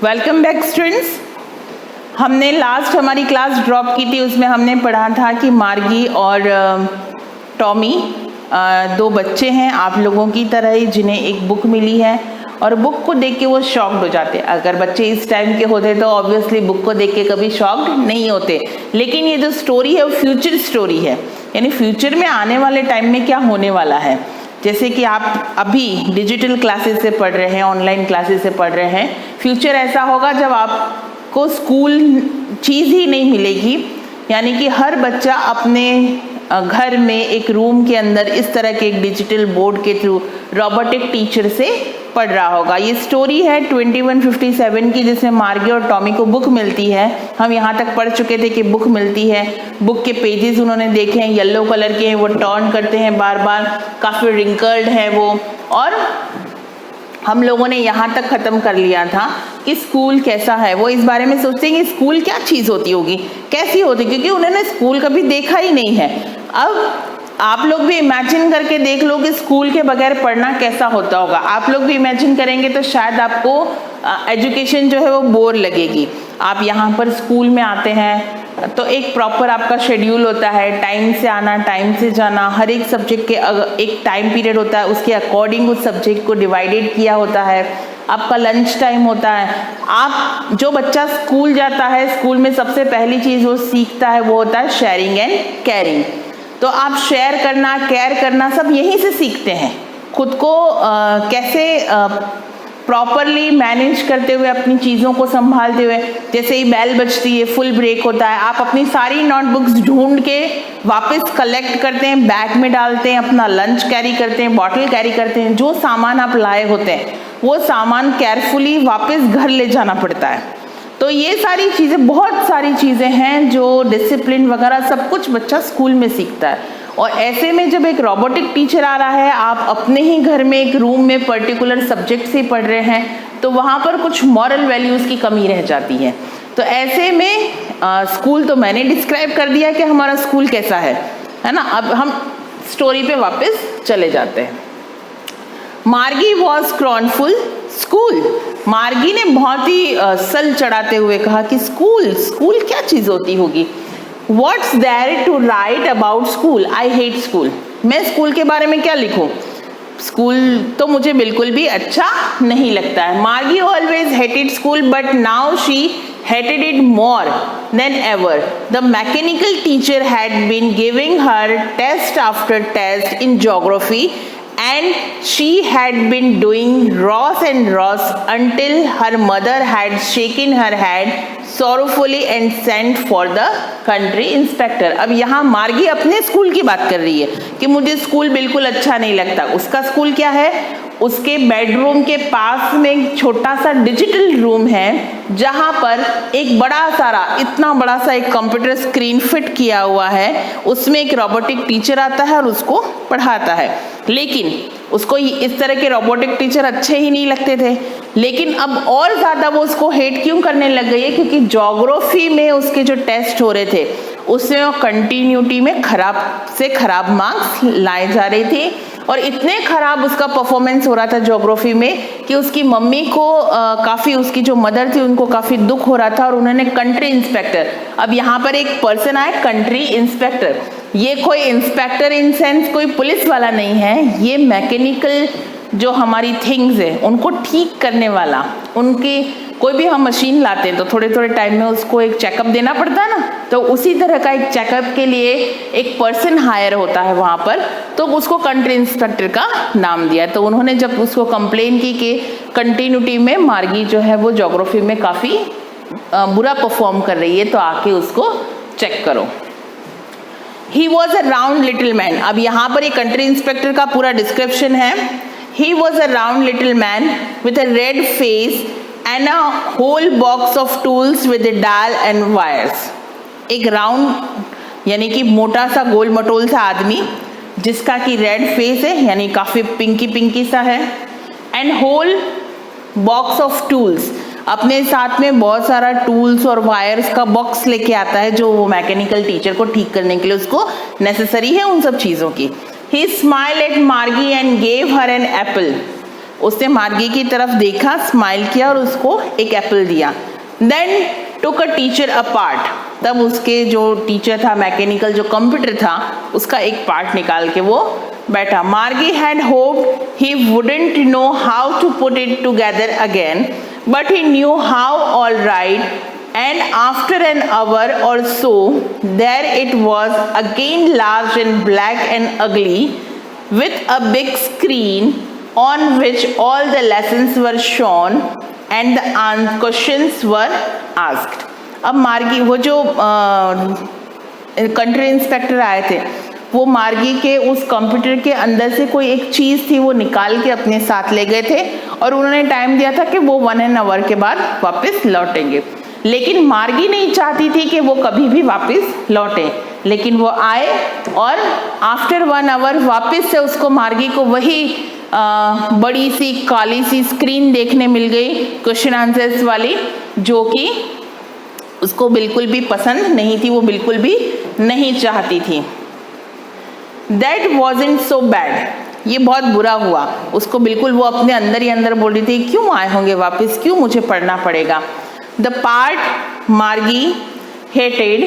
Welcome back students. हमने last हमारी class drop की थी, उसमें हमने पढ़ा था कि मार्गी और टॉमी दो बच्चे हैं आप लोगों की तरह ही, जिन्हें एक बुक मिली है और बुक को देख के वो शॉक्ड हो जाते। अगर बच्चे इस टाइम के होते तो ऑब्वियसली बुक को देख के कभी शॉक्ड नहीं होते, लेकिन ये जो स्टोरी है वो फ्यूचर स्टोरी है, यानी फ्यूचर में आने वाले टाइम में क्या होने वाला है। जैसे कि आप अभी डिजिटल क्लासेस से पढ़ रहे हैं, ऑनलाइन क्लासेस से पढ़ रहे हैं, फ्यूचर ऐसा होगा जब आपको स्कूल चीज़ ही नहीं मिलेगी, यानी कि हर बच्चा अपने घर में एक रूम के अंदर इस तरह के एक डिजिटल बोर्ड के थ्रू रोबोटिक टीचर से पढ़ रहा होगा। ये स्टोरी है 2157 की, जिसमें मार्गी और टॉमी को बुक मिलती है। हम यहाँ तक पढ़ चुके थे कि बुक मिलती है, बुक के पेजेस उन्होंने देखे हैं, येलो कलर के हैं, वो टर्न करते हैं बार बार, काफ़ी रिंकल्ड है वो। और हम लोगों ने यहाँ तक ख़त्म कर लिया था कि स्कूल कैसा है, वो इस बारे में सोचते हैं कि स्कूल क्या चीज़ होती होगी, कैसी होती, क्योंकि उन्होंने स्कूल कभी देखा ही नहीं है। अब आप लोग भी इमेजिन करके देख लो कि स्कूल के बगैर पढ़ना कैसा होता होगा। आप लोग भी इमेजिन करेंगे तो शायद आपको एजुकेशन जो है वो बोर लगेगी। आप यहाँ पर स्कूल में आते हैं तो एक प्रॉपर आपका शेड्यूल होता है, टाइम से आना, टाइम से जाना, हर एक सब्जेक्ट के एक टाइम पीरियड होता है, उसके अकॉर्डिंग उस सब्जेक्ट को डिवाइडेड किया होता है। आपका लंच टाइम होता है। आप जो बच्चा स्कूल जाता है, स्कूल में सबसे पहली चीज़ वो सीखता है वो होता है शेयरिंग एंड केयरिंग। तो आप शेयर करना, केयर करना सब यहीं से सीखते हैं। खुद को कैसे प्रॉपरली मैनेज करते हुए, अपनी चीज़ों को संभालते हुए, जैसे ही बेल बजती है, फुल ब्रेक होता है, आप अपनी सारी नोटबुक्स ढूंढ के वापस कलेक्ट करते हैं, बैग में डालते हैं, अपना लंच कैरी करते हैं, बॉटल कैरी करते हैं। जो सामान आप लाए होते हैं वो सामान केयरफुली वापस घर ले जाना पड़ता है। तो ये सारी चीज़ें, बहुत सारी चीज़ें हैं जो डिसिप्लिन वगैरह सब कुछ बच्चा स्कूल में सीखता है। और ऐसे में जब एक रोबोटिक टीचर आ रहा है, आप अपने ही घर में एक रूम में पर्टिकुलर सब्जेक्ट से पढ़ रहे हैं, तो वहाँ पर कुछ मॉरल वैल्यूज़ की कमी रह जाती है। तो ऐसे में स्कूल तो मैंने डिस्क्राइब कर दिया कि हमारा स्कूल कैसा है ना। अब हम स्टोरी पे वापस चले जाते हैं। मार्गी वॉज स्क्रॉनफुल स्कूल। मार्गी ने बहुत ही सल चढ़ाते हुए कहा कि स्कूल क्या चीज़ होती होगी। What's there to write about school? I hate school. मैं स्कूल के बारे में क्या लिखूं? स्कूल तो मुझे बिल्कुल भी अच्छा नहीं लगता है। मार्गी always hated school, but now she hated it more than ever. The mechanical teacher had been giving her test after test in geography, and she had been doing rows and rows until her mother had shaken her head sorrowfully and sent for the country inspector. अब यहाँ मार्गी अपने school की बात कर रही है कि मुझे स्कूल बिल्कुल अच्छा नहीं लगता। उसका स्कूल क्या है, उसके बेडरूम के पास में एक छोटा सा डिजिटल रूम है, जहाँ पर एक बड़ा सारा, इतना बड़ा सा एक कंप्यूटर स्क्रीन फिट किया हुआ है। उसमें एक रोबोटिक टीचर आता है और उसको पढ़ाता है। लेकिन उसको इस तरह के रोबोटिक टीचर अच्छे ही नहीं लगते थे, लेकिन अब और ज़्यादा वो उसको हेट क्यों करने लग गई है, क्योंकि ज्योग्राफी में उसके जो टेस्ट हो रहे थे उसमें वो कंटिन्यूटी में खराब से खराब मार्क्स लाए जा रहे थे। और इतने खराब उसका परफॉर्मेंस हो रहा था ज्योग्राफी में कि उसकी मम्मी को काफ़ी, उसकी जो मदर थी उनको काफ़ी दुख हो रहा था, और उन्होंने कंट्री इंस्पेक्टर, अब यहाँ पर एक पर्सन आया कंट्री इंस्पेक्टर। ये कोई इंस्पेक्टर इन सेंस कोई पुलिस वाला नहीं है, ये मैकेनिकल जो हमारी थिंग्स है उनको ठीक करने वाला। उनकी कोई भी हम मशीन लाते हैं तो थोड़े थोड़े टाइम में उसको एक चेकअप देना पड़ता है ना, तो उसी तरह का एक चेकअप के लिए एक पर्सन हायर होता है वहाँ पर, तो उसको कंट्री इंस्पेक्टर का नाम दिया। तो उन्होंने जब उसको कंप्लेन की कि कंटिन्यूटी में मार्गी जो है वो ज्योग्राफी में काफ़ी बुरा परफॉर्म कर रही है, तो आके उसको चेक करो। He was a round little man. अब यहाँ पर एक कंट्री इंस्पेक्टर का पूरा डिस्क्रिप्शन है। He was a round little man with a red face and a whole box of tools with a dial and wires. एक round यानी कि मोटा सा गोल मटोल सा आदमी जिसका कि रेड फेस है, यानी काफ़ी पिंकी सा है, and whole box of tools, अपने साथ में बहुत सारा टूल्स और वायर्स का बॉक्स लेके आता है जो वो मैकेनिकल टीचर को ठीक करने के लिए उसको नेसेसरी है उन सब चीज़ों की। He smiled at Margie and gave her an apple. उसने मार्गी की तरफ देखा, स्माइल किया और उसको एक एप्पल दिया। Then took a teacher a part, तब उसके जो टीचर था मैकेनिकल जो कंप्यूटर था उसका एक पार्ट निकाल के वो बैठा। Margie had hoped he wouldn't know how to put it together again, but he knew how all right, and after an hour or so there it was again, large and black and ugly, with a big screen on which all the lessons were shown and the questions were asked. अब मार्गी वो जो country inspector आए थे वो मार्गी के उस कंप्यूटर के अंदर से कोई एक चीज़ थी वो निकाल के अपने साथ ले गए थे और उन्होंने टाइम दिया था कि वो 1 आवर के बाद वापस लौटेंगे। लेकिन मार्गी नहीं चाहती थी कि वो कभी भी वापस लौटे, लेकिन वो आए और आफ्टर 1 आवर वापस से उसको मार्गी को वही बड़ी सी काली सी स्क्रीन देखने मिल गई क्वेश्चन आंसर्स वाली, जो कि उसको बिल्कुल भी पसंद नहीं थी, वो बिल्कुल भी नहीं चाहती थी। That wasn't so bad, ये बहुत बुरा हुआ उसको, बिल्कुल वो अपने अंदर ही अंदर बोल रही थी क्यों आए होंगे वापस, क्यों मुझे पढ़ना पड़ेगा। The part Margie hated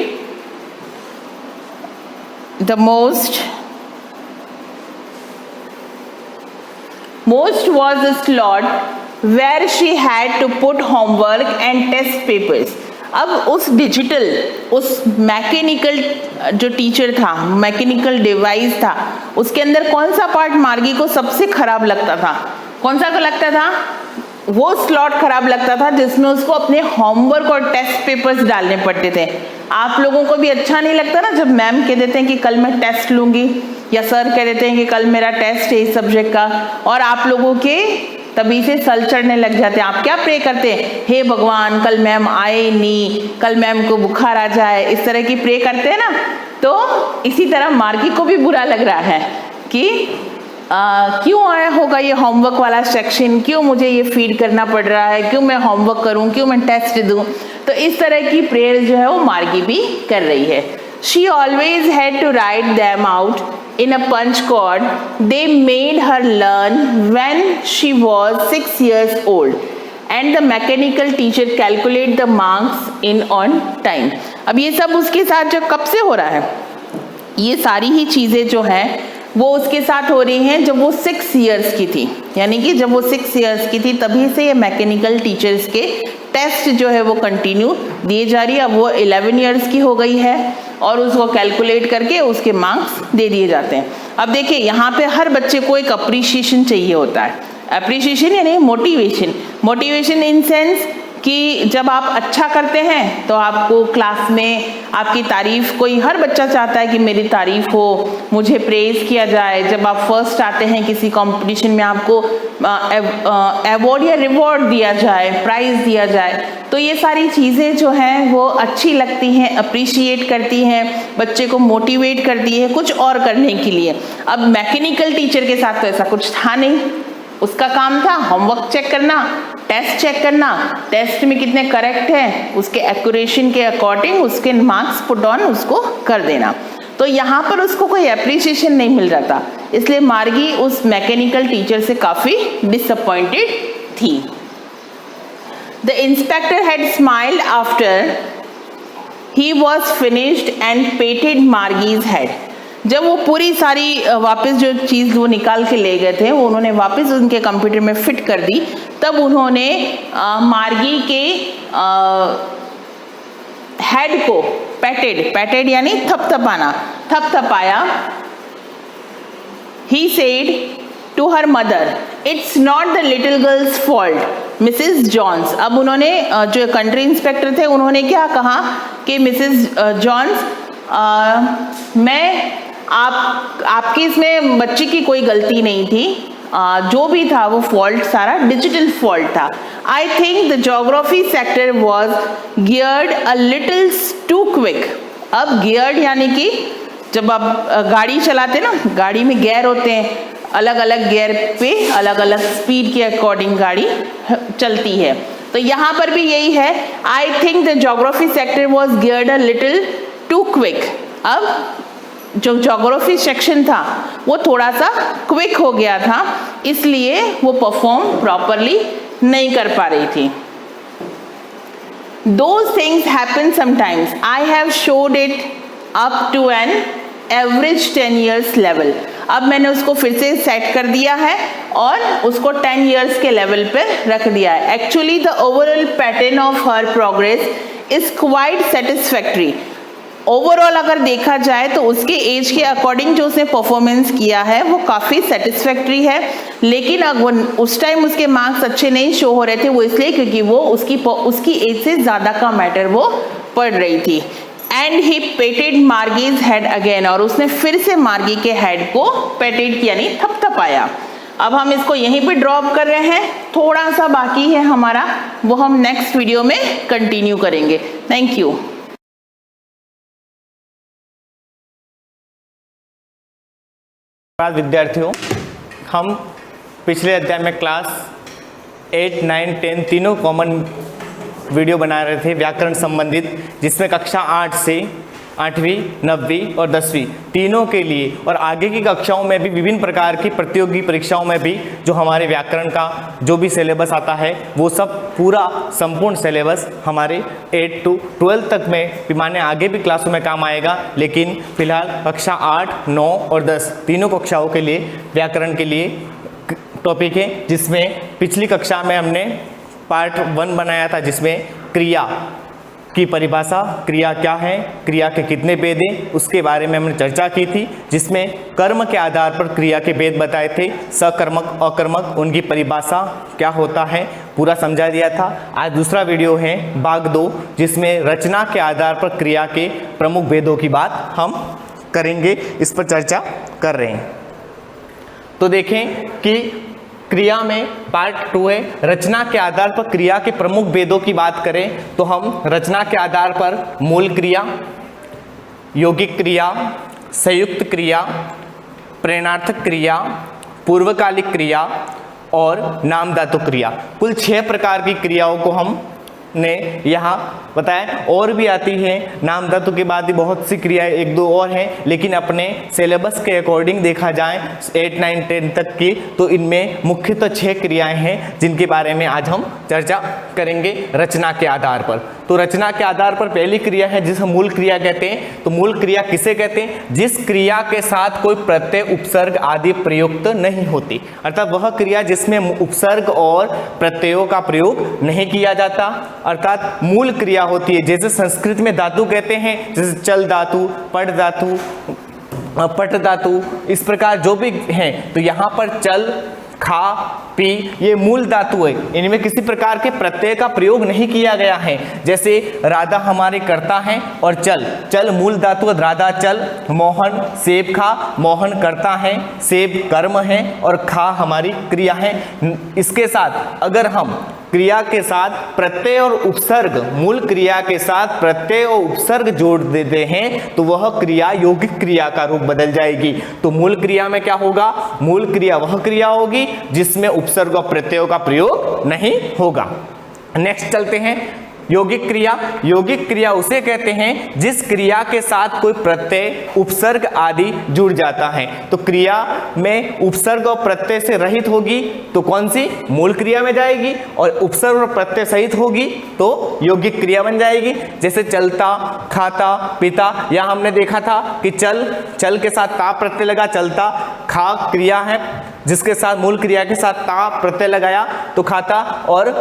the most was the slot where she had to put homework and test papers. अब उस डिजिटल, उस मैकेनिकल जो टीचर था, मैकेनिकल डिवाइस था, उसके अंदर कौन सा पार्ट मार्गी को सबसे खराब लगता था? कौन सा को लगता था? वो स्लॉट खराब लगता था जिसमें उसको अपने होमवर्क और टेस्ट पेपर्स डालने पड़ते थे। आप लोगों को भी अच्छा नहीं लगता ना जब मैम कह देते हैं कि कल मैं टेस्ट लूँगी, या सर कह देते हैं कि कल मेरा टेस्ट है इस सब्जेक्ट का, और आप लोगों के तभी से सर चढ़ने लग जाते हैं। आप क्या प्रे करते हैं? हे भगवान कल मैम आए नहीं, कल मैम को बुखार आ जाए, इस तरह की प्रे करते हैं ना। तो इसी तरह मार्गी को भी बुरा लग रहा है कि क्यों आया होगा ये होमवर्क वाला सेक्शन, क्यों मुझे ये फीड करना पड़ रहा है, क्यों मैं होमवर्क करूं, क्यों मैं टेस्ट दूं। तो इस तरह की प्रेयर जो है वो मार्गी भी कर रही है। She always had to write them out in a punch card they made her learn when she was 6 years old, and the mechanical teacher calculate the marks in on time. अब ये सब उसके साथ जो कब से हो रहा है, ये सारी ही चीज़ें जो हैं वो उसके साथ हो रही हैं जब वो 6 इयर्स की थी, यानी कि जब वो 6 इयर्स की थी तभी से ये मैकेनिकल टीचर्स के टेस्ट जो है वो कंटिन्यू दिए जा रही है। अब वो 11 इयर्स की हो गई है और उसको कैलकुलेट करके उसके मार्क्स दे दिए जाते हैं। अब देखिए यहाँ पे हर बच्चे को एक अप्रिशिएशन चाहिए होता है। अप्रिशिएशन यानी मोटिवेशन, मोटिवेशन इन सेंस कि जब आप अच्छा करते हैं तो आपको क्लास में आपकी तारीफ, कोई हर बच्चा चाहता है कि मेरी तारीफ हो, मुझे प्रेज किया जाए। जब आप फर्स्ट आते हैं किसी कंपटीशन में आपको अवार्ड या रिवॉर्ड दिया जाए, प्राइज दिया जाए, तो ये सारी चीज़ें जो हैं वो अच्छी लगती हैं, अप्रिशिएट करती हैं, बच्चे को मोटिवेट करती है कुछ और करने के लिए। अब मैकेनिकल टीचर के साथ तो ऐसा कुछ था नहीं, उसका काम था होमवर्क चेक करना, टेस्ट चेक करना, टेस्ट में कितने करेक्ट हैं उसके एक्यूरेशन के अकॉर्डिंग उसके मार्क्स पुट ऑन उसको कर देना। तो यहाँ पर उसको कोई एप्रिसिएशन नहीं मिल रहा था, इसलिए मार्गी उस मैकेनिकल टीचर से काफ़ी डिसअपॉइंटेड थी। The inspector had smiled after he was finished and patted Margie's head. जब वो पूरी सारी वापस जो चीज़ वो निकाल के ले गए थे वो उन्होंने वापस उनके कंप्यूटर में फिट कर दी, तब उन्होंने मार्गी के हेड को पैटेड यानी थपथपाना, थपथपाया। He said to her mother, it's not the little girl's fault Mrs Jones. अब उन्होंने जो कंट्री इंस्पेक्टर थे उन्होंने क्या कहा कि मिसेस जॉन्स, मैं आपकी इसमें बच्ची की कोई गलती नहीं थी, जो भी था वो फॉल्ट सारा डिजिटल फॉल्ट था। I think the geography sector was geared a little too quick. अब गियर्ड यानी कि जब आप गाड़ी चलाते ना, गाड़ी में गियर होते हैं, अलग अलग गियर पे अलग अलग स्पीड के अकॉर्डिंग गाड़ी चलती है, तो यहाँ पर भी यही है। I think the geography sector was geared a little too quick. अब जो ज्योग्राफी सेक्शन था वो थोड़ा सा क्विक हो गया था, इसलिए वो परफॉर्म प्रॉपरली नहीं कर पा रही थी। Those things happen sometimes. I have showed it up to an average 10 years level. अब मैंने उसको फिर से सेट कर दिया है और उसको 10 years के लेवल पे रख दिया है। Actually the overall pattern of her progress is quite satisfactory. Overall अगर देखा जाए तो उसके एज के अकॉर्डिंग जो उसने परफॉर्मेंस किया है वो काफ़ी सेटिस्फैक्ट्री है, लेकिन उस टाइम उसके मार्क्स अच्छे नहीं शो हो रहे थे। वो इसलिए क्योंकि वो उसकी एज से ज़्यादा का मैटर वो पढ़ रही थी। And he पेटेड Margie's head again, और उसने फिर से मार्गी के हेड को पेटेड किया, यानी थपथपाया। अब हम इसको यहीं पे ड्रॉप कर रहे हैं, थोड़ा सा बाकी है हमारा, वो हम नेक्स्ट वीडियो में कंटिन्यू करेंगे। Thank you. विद्यार्थियों, हम पिछले अध्याय में क्लास 8, 9, 10 तीनों कॉमन वीडियो बना रहे थे व्याकरण संबंधित, जिसमें कक्षा 8 से 8वीं, 9वीं और 10वीं तीनों के लिए और आगे की कक्षाओं में भी विभिन्न प्रकार की प्रतियोगी परीक्षाओं में भी जो हमारे व्याकरण का जो भी सिलेबस आता है वो सब पूरा संपूर्ण सिलेबस हमारे 8 to 12 तक में माने आगे भी क्लासों में काम आएगा। लेकिन फिलहाल कक्षा 8, 9 और 10 तीनों कक्षाओं के लिए व्याकरण के लिए टॉपिक है, जिसमें पिछली कक्षा में हमने पार्ट 1 बनाया था, जिसमें क्रिया की परिभाषा, क्रिया क्या है, क्रिया के कितने भेद हैं, उसके बारे में हमने चर्चा की थी, जिसमें कर्म के आधार पर क्रिया के भेद बताए थे, सकर्मक, अकर्मक, उनकी परिभाषा क्या होता है पूरा समझा दिया था। आज दूसरा वीडियो है भाग 2, जिसमें रचना के आधार पर क्रिया के प्रमुख भेदों की बात हम करेंगे, इस पर चर्चा कर रहे हैं। तो देखें कि क्रिया में पार्ट 2 है, रचना के आधार पर क्रिया के प्रमुख भेदों की बात करें तो हम रचना के आधार पर मूल क्रिया, यौगिक क्रिया, संयुक्त क्रिया, प्रेरणार्थक क्रिया, पूर्वकालिक क्रिया और नाम धातु क्रिया, कुल 6 प्रकार की क्रियाओं को हमने यहाँ बताया। और भी आती है, नाम धातु के बाद ही बहुत सी क्रियाएं 1-2 और हैं, लेकिन अपने सिलेबस के अकॉर्डिंग देखा जाए 8, 9, 10 तक की तो इनमें मुख्यतः 6 क्रियाएं हैं, जिनके बारे में आज हम चर्चा करेंगे रचना के आधार पर। तो रचना के आधार पर पहली क्रिया है जिसे मूल क्रिया कहते हैं। तो मूल क्रिया किसे कहते हैं? जिस क्रिया के साथ कोई प्रत्यय, उपसर्ग आदि प्रयुक्त नहीं होती, अर्थात वह क्रिया जिसमें उपसर्ग और प्रत्ययों का प्रयोग नहीं किया जाता, अर्थात मूल क्रिया होती है। जैसे संस्कृत में धातु कहते हैं, जैसे चल धातु, पट धातु, पट धातु, इस प्रकार जो भी हैं, तो यहाँ पर चल, खा, पी ये मूल धातु है, इनमें किसी प्रकार के प्रत्यय का प्रयोग नहीं किया गया है। जैसे राधा हमारे कर्ता हैं और चल, चल मूल धातु राधा चल, मोहन सेब खा, मोहन कर्ता है, सेब कर्म है और खा हमारी क्रिया है। इसके साथ अगर हम क्रिया के साथ प्रत्यय और उपसर्ग, मूल क्रिया के साथ प्रत्यय और उपसर्ग जोड़ देते हैं तो वह क्रिया यौगिक क्रिया का रूप बदल जाएगी। तो मूल क्रिया में क्या होगा? मूल क्रिया वह क्रिया होगी जिसमें उपसर्ग और प्रत्ययों का प्रयोग नहीं होगा। नेक्स्ट चलते हैं यौगिक क्रिया। यौगिक क्रिया उसे कहते हैं जिस क्रिया के साथ कोई प्रत्यय, उपसर्ग आदि जुड़ जाता है। तो क्रिया में उपसर्ग और प्रत्यय से रहित होगी तो कौन सी? मूल क्रिया में जाएगी, और उपसर्ग और प्रत्यय सहित होगी तो यौगिक क्रिया बन जाएगी। जैसे चलता, खाता, पीता, यहाँ हमने देखा था कि चल, चल के साथ ता प्रत्यय लगा, चलता। खा क्रिया है जिसके साथ मूल क्रिया के साथ ता प्रत्यय लगाया तो खाता, और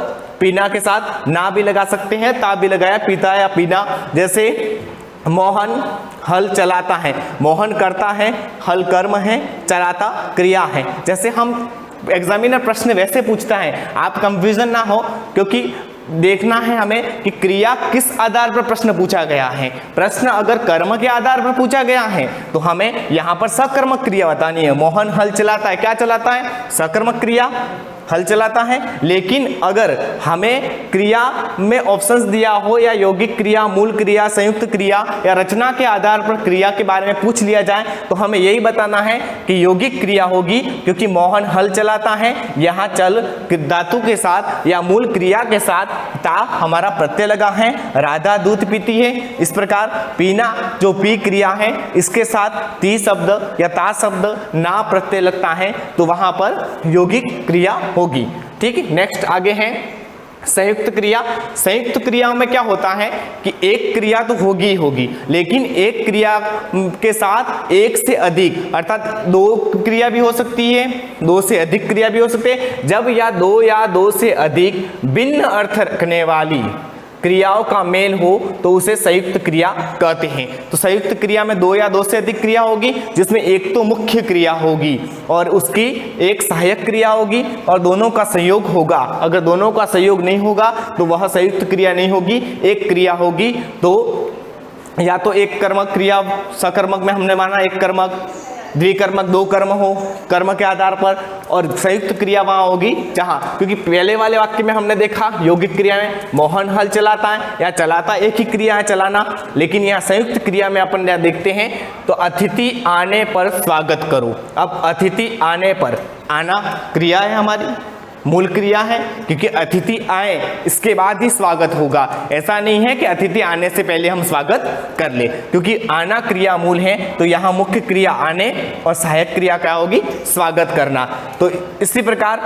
पीना के साथ ना भी लगा सकते हैं, ता भी लगाया, पीता या पीना। जैसे मोहन हल चलाता है, मोहन करता है, हल कर्म है, चलाता क्रिया है। जैसे हम एग्जामिनर प्रश्न वैसे पूछता है, आप कंफ्यूजन ना हो, क्योंकि देखना है हमें कि क्रिया किस आधार पर प्रश्न पूछा गया है। प्रश्न अगर कर्म के आधार पर पूछा गया है तो हमें यहाँ पर सकर्मक क्रिया बतानी है। मोहन हल चलाता है, क्या चलाता है? सकर्मक क्रिया। हल चलाता है। लेकिन अगर हमें क्रिया में ऑप्शंस दिया हो या यौगिक क्रिया, मूल क्रिया, संयुक्त क्रिया या रचना के आधार पर क्रिया के बारे में पूछ लिया जाए तो हमें यही बताना है कि यौगिक क्रिया होगी, क्योंकि मोहन हल चलाता है। यहाँ चल धातु के साथ या मूल क्रिया के साथ ता हमारा प्रत्यय लगा है। राधा दूध पीती है, इस प्रकार पीना जो पी क्रिया है इसके साथ ती शब्द या ता शब्द ना प्रत्यय लगता है तो वहां पर यौगिक क्रिया होगी। ठीक है, नेक्स्ट आगे है संयुक्त क्रिया। संयुक्त क्रियाओं में क्या होता है कि एक क्रिया तो होगी ही होगी, लेकिन एक क्रिया के साथ एक से अधिक अर्थात दो क्रिया भी हो सकती है, दो से अधिक क्रिया भी हो सकते हैं। जब या दो से अधिक भिन्न अर्थ रखने वाली क्रियाओं का मेल हो तो उसे संयुक्त क्रिया कहते हैं। तो संयुक्त क्रिया में दो या दो से अधिक क्रिया होगी, जिसमें एक तो मुख्य क्रिया होगी और उसकी एक सहायक क्रिया होगी और दोनों का संयोग होगा। अगर दोनों का संयोग नहीं होगा तो वह संयुक्त क्रिया नहीं होगी, एक क्रिया होगी। तो या तो एक कर्मक क्रिया, सकर्मक में हमने माना एक कर्मक, द्विकर्मक दो कर्म हो कर्म के आधार पर, और संयुक्त क्रिया वहां होगी जहां, क्योंकि पहले वाले वाक्य में हमने देखा यौगिक क्रिया में मोहन हल चलाता है या चलाता एक ही क्रिया है चलाना, लेकिन यहाँ संयुक्त क्रिया में अपन देखते हैं तो अतिथि आने पर स्वागत करो। अब अतिथि आने पर, आना क्रिया है हमारी, मूल क्रिया है, क्योंकि अतिथि आए इसके बाद ही स्वागत होगा। ऐसा नहीं है कि अतिथि आने से पहले हम स्वागत कर ले, क्योंकि आना क्रिया मूल है तो यहाँ मुख्य क्रिया आने और सहायक क्रिया क्या होगी, स्वागत करना। तो इसी प्रकार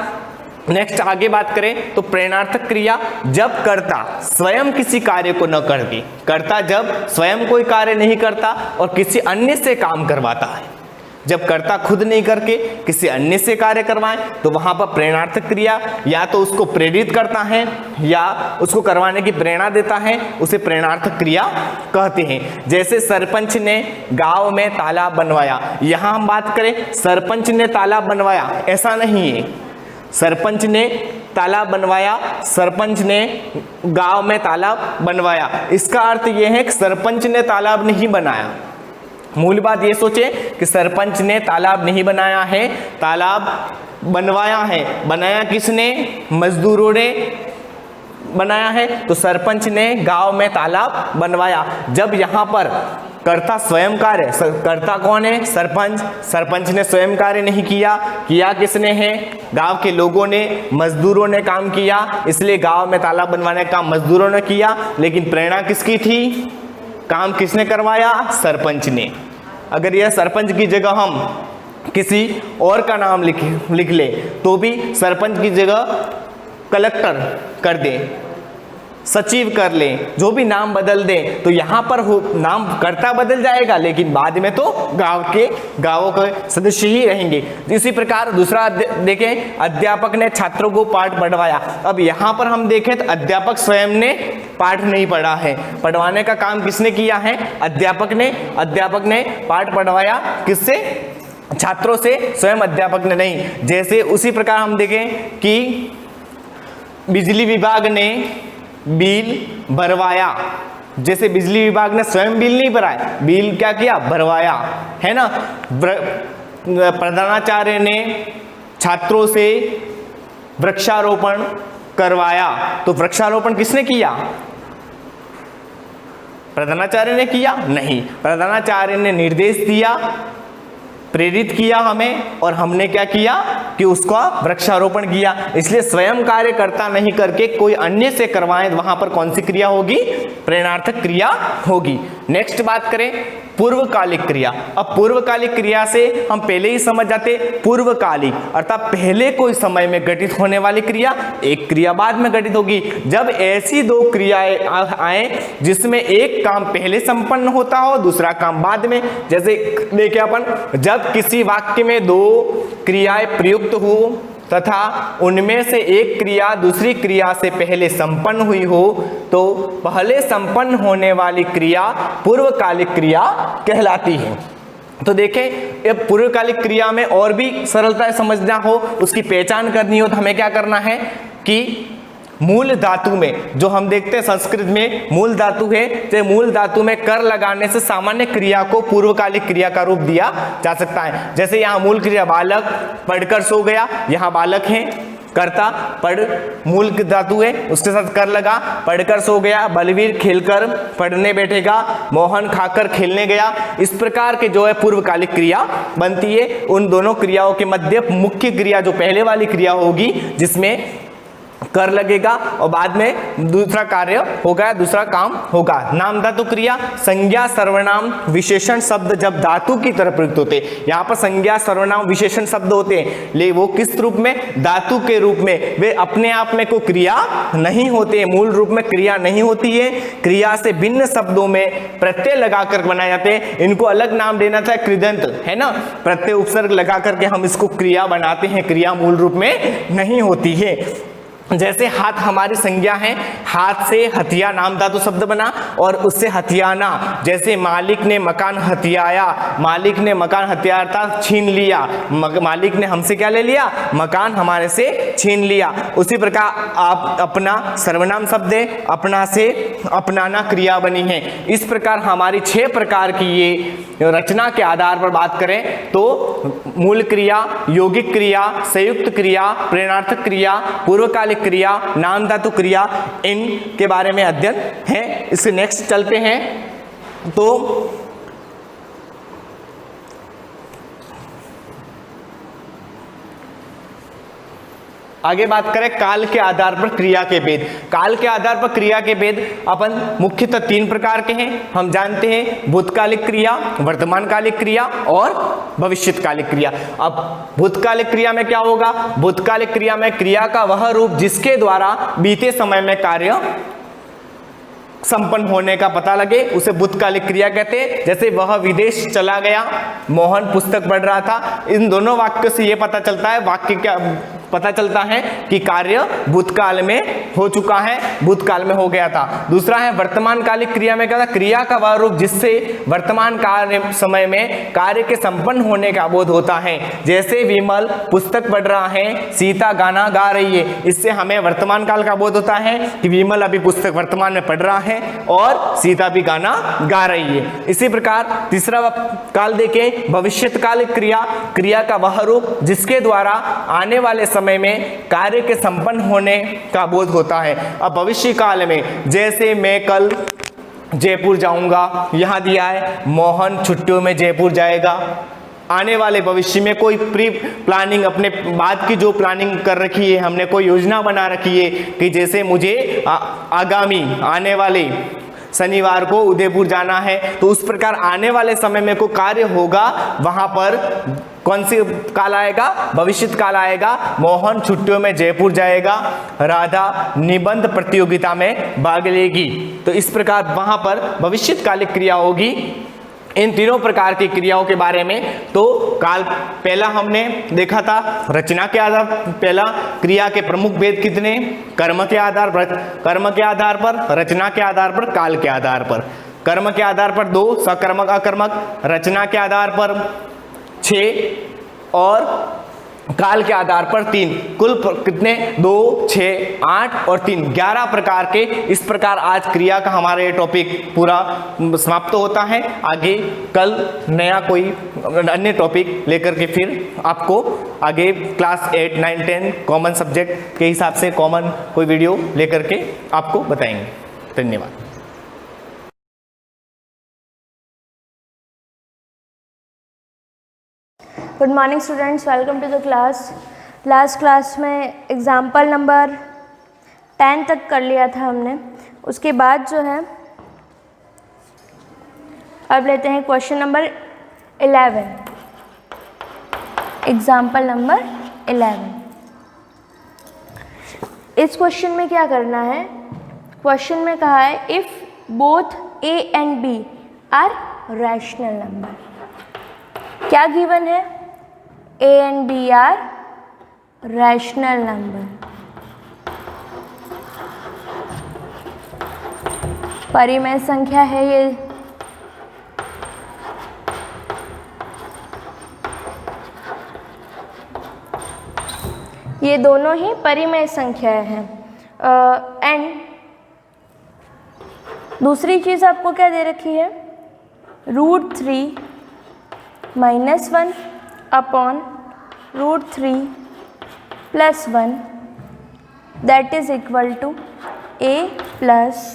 नेक्स्ट आगे बात करें तो प्रेरणार्थक क्रिया, जब कर्ता स्वयं किसी कार्य को न करती, कर्ता जब स्वयं कोई कार्य नहीं करता और किसी अन्य से काम करवाता है, जब कर्ता खुद नहीं करके किसी अन्य से कार्य करवाए तो वहां पर प्रेरणार्थक क्रिया या तो उसको प्रेरित करता है या उसको करवाने की प्रेरणा देता है, उसे प्रेरणार्थक क्रिया कहते हैं। जैसे सरपंच ने गांव में तालाब बनवाया, यहां हम बात करें सरपंच ने तालाब बनवाया, ऐसा नहीं है सरपंच ने तालाब बनवाया, सरपंच ने गांव में तालाब बनवाया, इसका अर्थ यह है कि सरपंच ने तालाब नहीं बनाया। मूल बात ये सोचे कि सरपंच ने तालाब नहीं बनाया है, तालाब बनवाया है। बनाया किसने, मजदूरों ने बनाया है, तो सरपंच ने गांव में तालाब बनवाया। जब यहाँ पर कर्ता स्वयं कार्य, कर्ता कौन है, सरपंच, सरपंच ने स्वयं कार्य नहीं किया, किया किसने है, गांव के लोगों ने, मजदूरों ने काम किया, इसलिए गांव में तालाब बनवाने का काम मजदूरों ने किया। लेकिन प्रेरणा किसकी थी, काम किसने करवाया, सरपंच ने। अगर यह सरपंच की जगह हम किसी और का नाम लिख ले तो भी सरपंच की जगह कलेक्टर कर दें, सचिव कर लें, जो भी नाम बदल दें तो यहाँ पर नाम कर्ता बदल जाएगा, लेकिन बाद में तो गांवों के सदस्य ही रहेंगे। इसी प्रकार दूसरा देखें, अध्यापक ने छात्रों को पाठ पढ़वाया। अब यहाँ पर हम देखें तो अध्यापक स्वयं ने पाठ नहीं पढ़ा है, पढ़वाने का काम किसने किया है, अध्यापक ने। अध्यापक ने पाठ पढ़वाया किससे, छात्रों से, स्वयं अध्यापक ने नहीं। जैसे उसी प्रकार हम देखें कि बिजली विभाग ने बिल भरवाया, जैसे बिजली विभाग ने स्वयं बिल नहीं भराया, बिल क्या किया, भरवाया, है ना। प्रधानाचार्य ने छात्रों से वृक्षारोपण करवाया, तो वृक्षारोपण किसने किया, प्रधानाचार्य ने किया, नहीं, प्रधानाचार्य ने निर्देश दिया, प्रेरित किया हमें, और हमने क्या किया कि उसका वृक्षारोपण किया। इसलिए स्वयं कार्य करता नहीं करके कोई अन्य से करवाएं, वहां पर कौन सी क्रिया होगी, प्रेरणार्थक क्रिया होगी। नेक्स्ट बात करें पूर्वकालिक क्रिया। अब पूर्वकालिक क्रिया से हम पहले ही समझ जाते, पूर्वकालिक अर्थात पहले कोई समय में घटित होने वाली क्रिया, एक क्रिया बाद में घटित होगी। जब ऐसी दो क्रियाएं आए जिसमें एक काम पहले संपन्न होता हो, दूसरा काम बाद में, जैसे देखिए अपन, जब किसी वाक्य में दो क्रियाएं प्रयुक्त हो तथा उनमें से एक क्रिया दूसरी क्रिया से पहले संपन्न हुई हो तो पहले संपन्न होने वाली क्रिया पूर्वकालिक क्रिया कहलाती है। तो देखें, ये पूर्वकालिक क्रिया में और भी सरलता समझना हो, उसकी पहचान करनी हो तो हमें क्या करना है कि मूल धातु में, जो हम देखते हैं संस्कृत में मूल धातु है, तो मूल धातु में कर लगाने से सामान्य क्रिया को पूर्वकालिक क्रिया का रूप दिया जा सकता है। जैसे यहाँ मूल क्रिया बालक, पढ़कर सो गया, यहाँ बालक है, कर्ता पढ़ मूल धातु है, उसके साथ कर लगा, पढ़कर सो गया, बलवीर खेलकर पढ़ने बैठेगा, मोहन खाकर खेलने गया। इस प्रकार के जो है पूर्वकालिक क्रिया बनती है। उन दोनों क्रियाओं के मध्य मुख्य क्रिया जो पहले वाली क्रिया होगी जिसमें कर लगेगा और बाद में दूसरा कार्य होगा, दूसरा काम होगा। नाम धातु क्रिया संज्ञा सर्वनाम विशेषण शब्द जब धातु की तरह प्रयुक्त होते हैं। यहाँ पर संज्ञा सर्वनाम विशेषण शब्द होते हैं, ले वो किस रूप में? धातु के रूप में। वे अपने आप में कोई क्रिया नहीं होते, मूल रूप में क्रिया नहीं होती है। क्रिया से भिन्न शब्दों में प्रत्यय लगाकर बनाए जाते हैं। इनको अलग नाम देना था कृदंत, है ना, प्रत्यय उपसर्ग लगा करके हम इसको क्रिया बनाते हैं। क्रिया मूल रूप में नहीं होती है। जैसे हाथ हमारी संज्ञा है, हाथ से हथिया नाम धातु शब्द बना और उससे हथियाना। जैसे मालिक ने मकान हथियाया, मालिक ने मकान हथियाता छीन लिया, मालिक ने हमसे क्या ले लिया? मकान हमारे से छीन लिया। उसी प्रकार आप अपना सर्वनाम शब्द है, अपना से अपनाना क्रिया बनी है। इस प्रकार हमारी 6 प्रकार की ये रचना के आधार पर बात करें तो मूल क्रिया, यौगिक क्रिया, संयुक्त क्रिया, प्रेरणार्थक क्रिया, पूर्वकालिक क्रिया, नाम धातु क्रिया, इन के बारे में अध्ययन है। इसके नेक्स्ट चलते हैं तो आगे बात करें काल के आधार पर क्रिया के भेद। काल के आधार पर क्रिया के भेद अपन मुख्यतः 3 प्रकार के हैं। हम जानते हैं भूतकालिक क्रिया, वर्तमानकालिक क्रिया और भविष्यकालिक क्रिया। अब भूतकालिक क्रिया में क्या होगा? भूतकालिक क्रिया में क्रिया का वह रूप जिसके द्वारा बीते समय में कार्य संपन्न होने का पता लगे उसे भूतकालिक क्रिया कहते हैं। जैसे वह विदेश चला गया, मोहन पुस्तक पढ़ रहा था। इन दोनों वाक्यों से यह पता चलता है, वाक्य क्या पता चलता है कि कार्य भूतकाल में हो चुका है, भूतकाल में हो गया था। दूसरा है वर्तमानकालिक क्रिया में क्या था? क्रिया का वह रूप जिससे वर्तमान कार्य समय में कार्य के संपन्न होने का बोध होता है। जैसे विमल पुस्तक पढ़ रहा है, सीता गाना गा रही है। इससे हमें वर्तमान काल का बोध होता है कि विमल अभी पुस्तक वर्तमान में पढ़ रहा है और सीता भी गाना गा रही है। इसी प्रकार तीसरा काल देखें भविष्यकालिक क्रिया, क्रिया का वह रूप जिसके द्वारा आने वाले समय में कार्य के संपन्न होने का बोध होता है। अब भविष्य काल में जैसे मैं कल जयपुर जाऊंगा, यहां दिया है मोहन छुट्टियों में जयपुर जाएगा। आने वाले भविष्य में कोई प्री प्लानिंग, अपने बाद की जो प्लानिंग कर रखी है, हमने कोई योजना बना रखी है कि जैसे मुझे आगामी आने वाले शनिवार को उदयपुर जाना है, तो उस प्रकार आने वाले समय में कोई कार्य होगा, वहां पर कौन सी काल आएगा? भविष्य काल आएगा। मोहन छुट्टियों में जयपुर जाएगा, राधा निबंध प्रतियोगिता में भाग लेगी। तो इस प्रकार वहां पर भविष्यकालिक क्रिया होगी। इन तीनों प्रकार की क्रियाओं के बारे में तो काल पहला हमने देखा था रचना के आधार, पहला क्रिया के प्रमुख भेद कितने? कर्म के आधार पर, रचना के आधार पर, काल के आधार पर। कर्म के आधार पर 2, सकर्मक अकर्मक, रचना के आधार पर 6 और काल के आधार पर 3। कुल कितने? 2, 6, 8 और 3, 11 प्रकार के। इस प्रकार आज क्रिया का हमारा ये टॉपिक पूरा समाप्त होता है। आगे कल नया कोई अन्य टॉपिक लेकर के फिर आपको आगे क्लास 8, 9, 10 कॉमन सब्जेक्ट के हिसाब से कॉमन कोई वीडियो लेकर के आपको बताएंगे। धन्यवाद। Good morning students, welcome to the class. Last class में एग्जाम्पल नंबर 10 तक कर लिया था हमने। उसके बाद जो है अब लेते हैं क्वेश्चन नंबर 11, एग्जाम्पल नंबर 11। इस क्वेश्चन में क्या करना है? क्वेश्चन में कहा है if both a and b are rational number. क्या गिवन है? a and b are rational number। परिमेय संख्या है ये दोनों ही परिमेय संख्या हैं। एंड दूसरी चीज़ आपको क्या दे रखी है? √3 - 1 upon √3 + 1 that is equal to a plus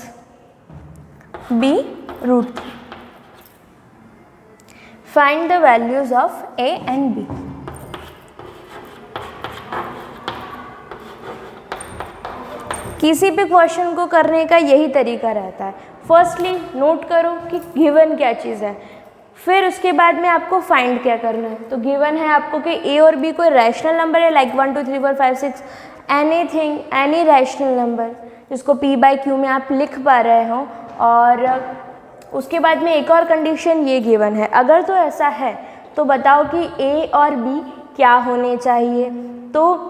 b root 3. Find the values of a and b. किसी भी क्वेश्चन को करने का यही तरीका रहता है. फर्स्टली नोट करो कि गिवन क्या चीज़ है, फिर उसके बाद में आपको फाइंड क्या करना है. तो गिवन है आपको कि ए और बी कोई रैशनल नंबर है, like 1 2 3 4 5 6 anything, any rational number जिसको p बाई क्यू में आप लिख पा रहे हो. और उसके बाद में एक और कंडीशन ये गिवन है. अगर तो ऐसा है तो बताओ कि a और b क्या होने चाहिए. तो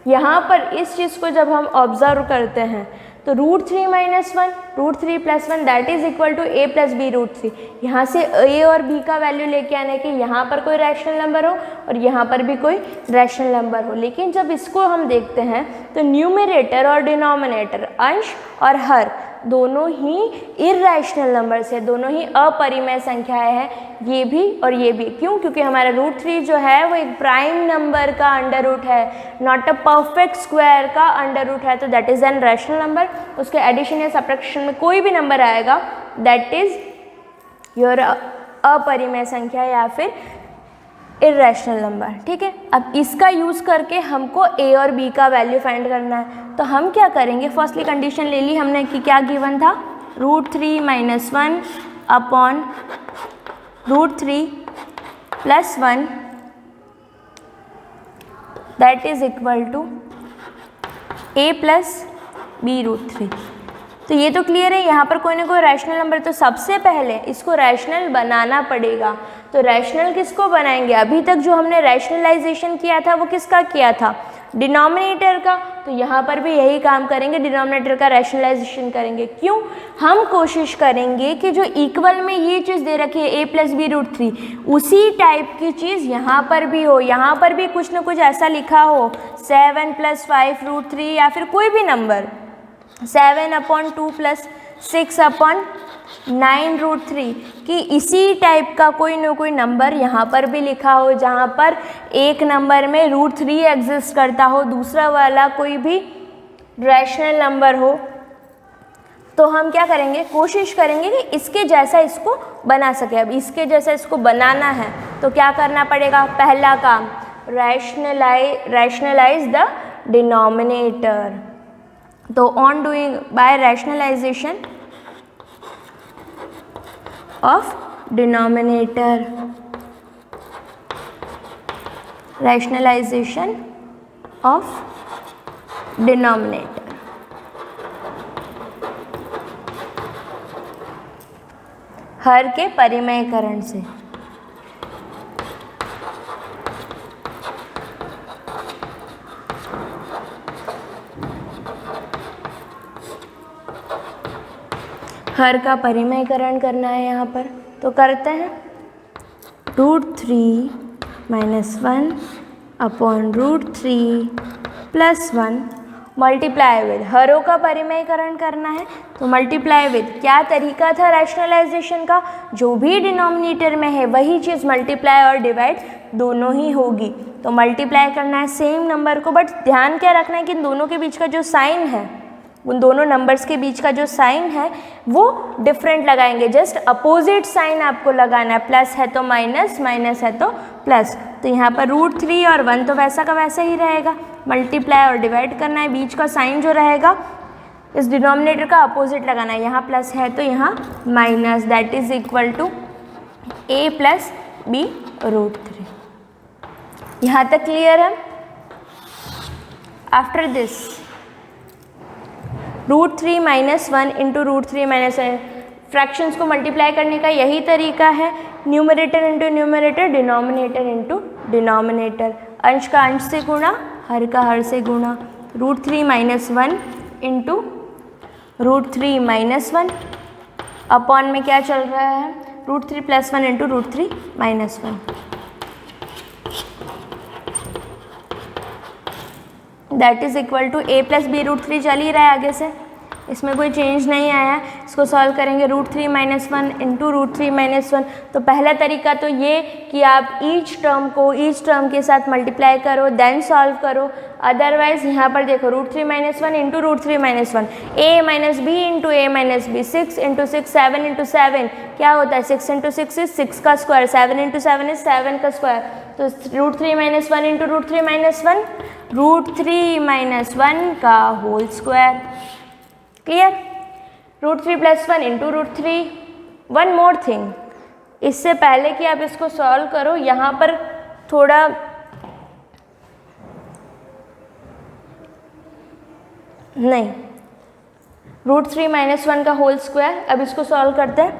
यहाँ पर इस चीज़ को जब हम ऑब्जर्व करते हैं तो √3 - 1 √3 + 1 that is equal to a + b √3. यहाँ से a और b का वैल्यू लेके आने कि यहाँ पर कोई रैशनल नंबर हो और यहाँ पर भी कोई रैशनल नंबर हो. लेकिन जब इसको हम देखते हैं तो न्यूमरेटर और डिनोमिनेटर, अंश और हर, दोनों ही इर्रेशनल नंबर्स है, दोनों ही अपरिमेय संख्याएं हैं, ये भी और ये भी. क्यों? क्योंकि हमारा √3 जो है वो एक प्राइम नंबर का अंडर रूट है, नॉट अ परफेक्ट स्क्वायर का अंडर रूट है. तो that is an rational number. उसके एडिशन या सब्ट्रैक्शन में कोई भी नंबर आएगा दैट इज योर अपरिमेय संख्या या फिर इर्रेशनल नंबर. ठीक है. अब इसका यूज़ करके हमको a और b का वैल्यू फाइंड करना है. तो हम क्या करेंगे, फर्स्टली कंडीशन ले ली हमने कि क्या गिवन था, √3 - 1 upon √3 + 1 that is equal to a + b √3. तो ये तो क्लियर है. यहाँ पर कोई ना कोई रैशनल नंबर, तो सबसे पहले इसको रैशनल बनाना पड़ेगा. तो रैशनल किसको बनाएंगे, अभी तक जो हमने रैशनलाइजेशन किया था वो किसका किया था, डिनोमिनेटर का. तो यहाँ पर भी यही काम करेंगे, डिनोमिनेटर का रैशनलाइजेशन करेंगे. क्यों? हम कोशिश करेंगे कि जो इक्वल में ये चीज़ दे रखी है a + b √3, उसी टाइप की चीज़ यहाँ पर भी हो. यहाँ पर भी कुछ ना कुछ ऐसा लिखा हो 7 + 5 √3 या फिर कोई भी नंबर 7/2 + 6/9 √3 कि इसी टाइप का कोई ना कोई नंबर यहाँ पर भी लिखा हो, जहाँ पर एक नंबर में √3 एग्जिस्ट करता हो, दूसरा वाला कोई भी रैशनल नंबर हो. तो हम क्या करेंगे, कोशिश करेंगे कि इसके जैसा इसको बना सके. अब इसके जैसा इसको बनाना है तो क्या करना पड़ेगा, पहला काम रैशनलाइज द डिनोमिनेटर. तो on doing by rationalisation of denominator, rationalisation of denominator. हर के परिमेयकरण से. हर का परिमेयकरण करना है यहाँ पर. तो करते हैं, √3 - 1 अपॉन √3 + 1 मल्टीप्लाई विद, हरों का परिमेयकरण करना है तो मल्टीप्लाई विद. क्या तरीका था रैशनलाइजेशन का, जो भी डिनोमिनेटर में है वही चीज़ मल्टीप्लाई और डिवाइड दोनों ही होगी. तो मल्टीप्लाई करना है सेम नंबर को, बट ध्यान क्या रखना है कि इन दोनों के बीच का जो साइन है, उन दोनों नंबर्स के बीच का जो साइन है वो डिफरेंट लगाएंगे. जस्ट अपोजिट साइन आपको लगाना है. प्लस है तो माइनस, माइनस है तो प्लस. तो यहाँ पर √3 और 1 तो वैसा का वैसा ही रहेगा. मल्टीप्लाई और डिवाइड करना है, बीच का साइन जो रहेगा इस डिनोमिनेटर का अपोजिट लगाना है. यहाँ प्लस है तो यहाँ minus, that is equal to a + b √3. यहाँ तक क्लियर है. आफ्टर दिस √3 - 1 इंटू √3 - 1, फ्रैक्शंस को मल्टीप्लाई करने का यही तरीका है. Numerator into numerator, denominator into denominator. अंश का अंश से गुणा, हर का हर से गुणा. √3 - 1 इंटू √3 - 1 अपॉन में क्या चल रहा है, √3 + 1 into √3 - 1. That is equal to a + b √3 चल ही रहा है आगे से. इसमें कोई चेंज नहीं आया। इसको सॉल्व करेंगे √3 - 1 इंटू √3 - 1। तो पहला तरीका तो ये कि आप ईच टर्म के साथ मल्टीप्लाई करो देन सॉल्व करो। अदरवाइज यहाँ पर देखो √3 - 1 into √3 - 1, a - b into a - b, 6 into 6, 7 into 7 क्या होता है, 6 इंटू 6 इज 6 का स्क्वायर, 7 इंटू 7 इज 7 का स्क्वायर। तो √3 - 1 इंटू √3 - 1, √3 - 1 का whole square. Clear? √3 + 1 into √3। One more thing, इससे पहले कि आप इसको सॉल्व करो, यहाँ पर थोड़ा नहीं, √3 - 1 का होल स्क्वायर। अब इसको सॉल्व करते हैं,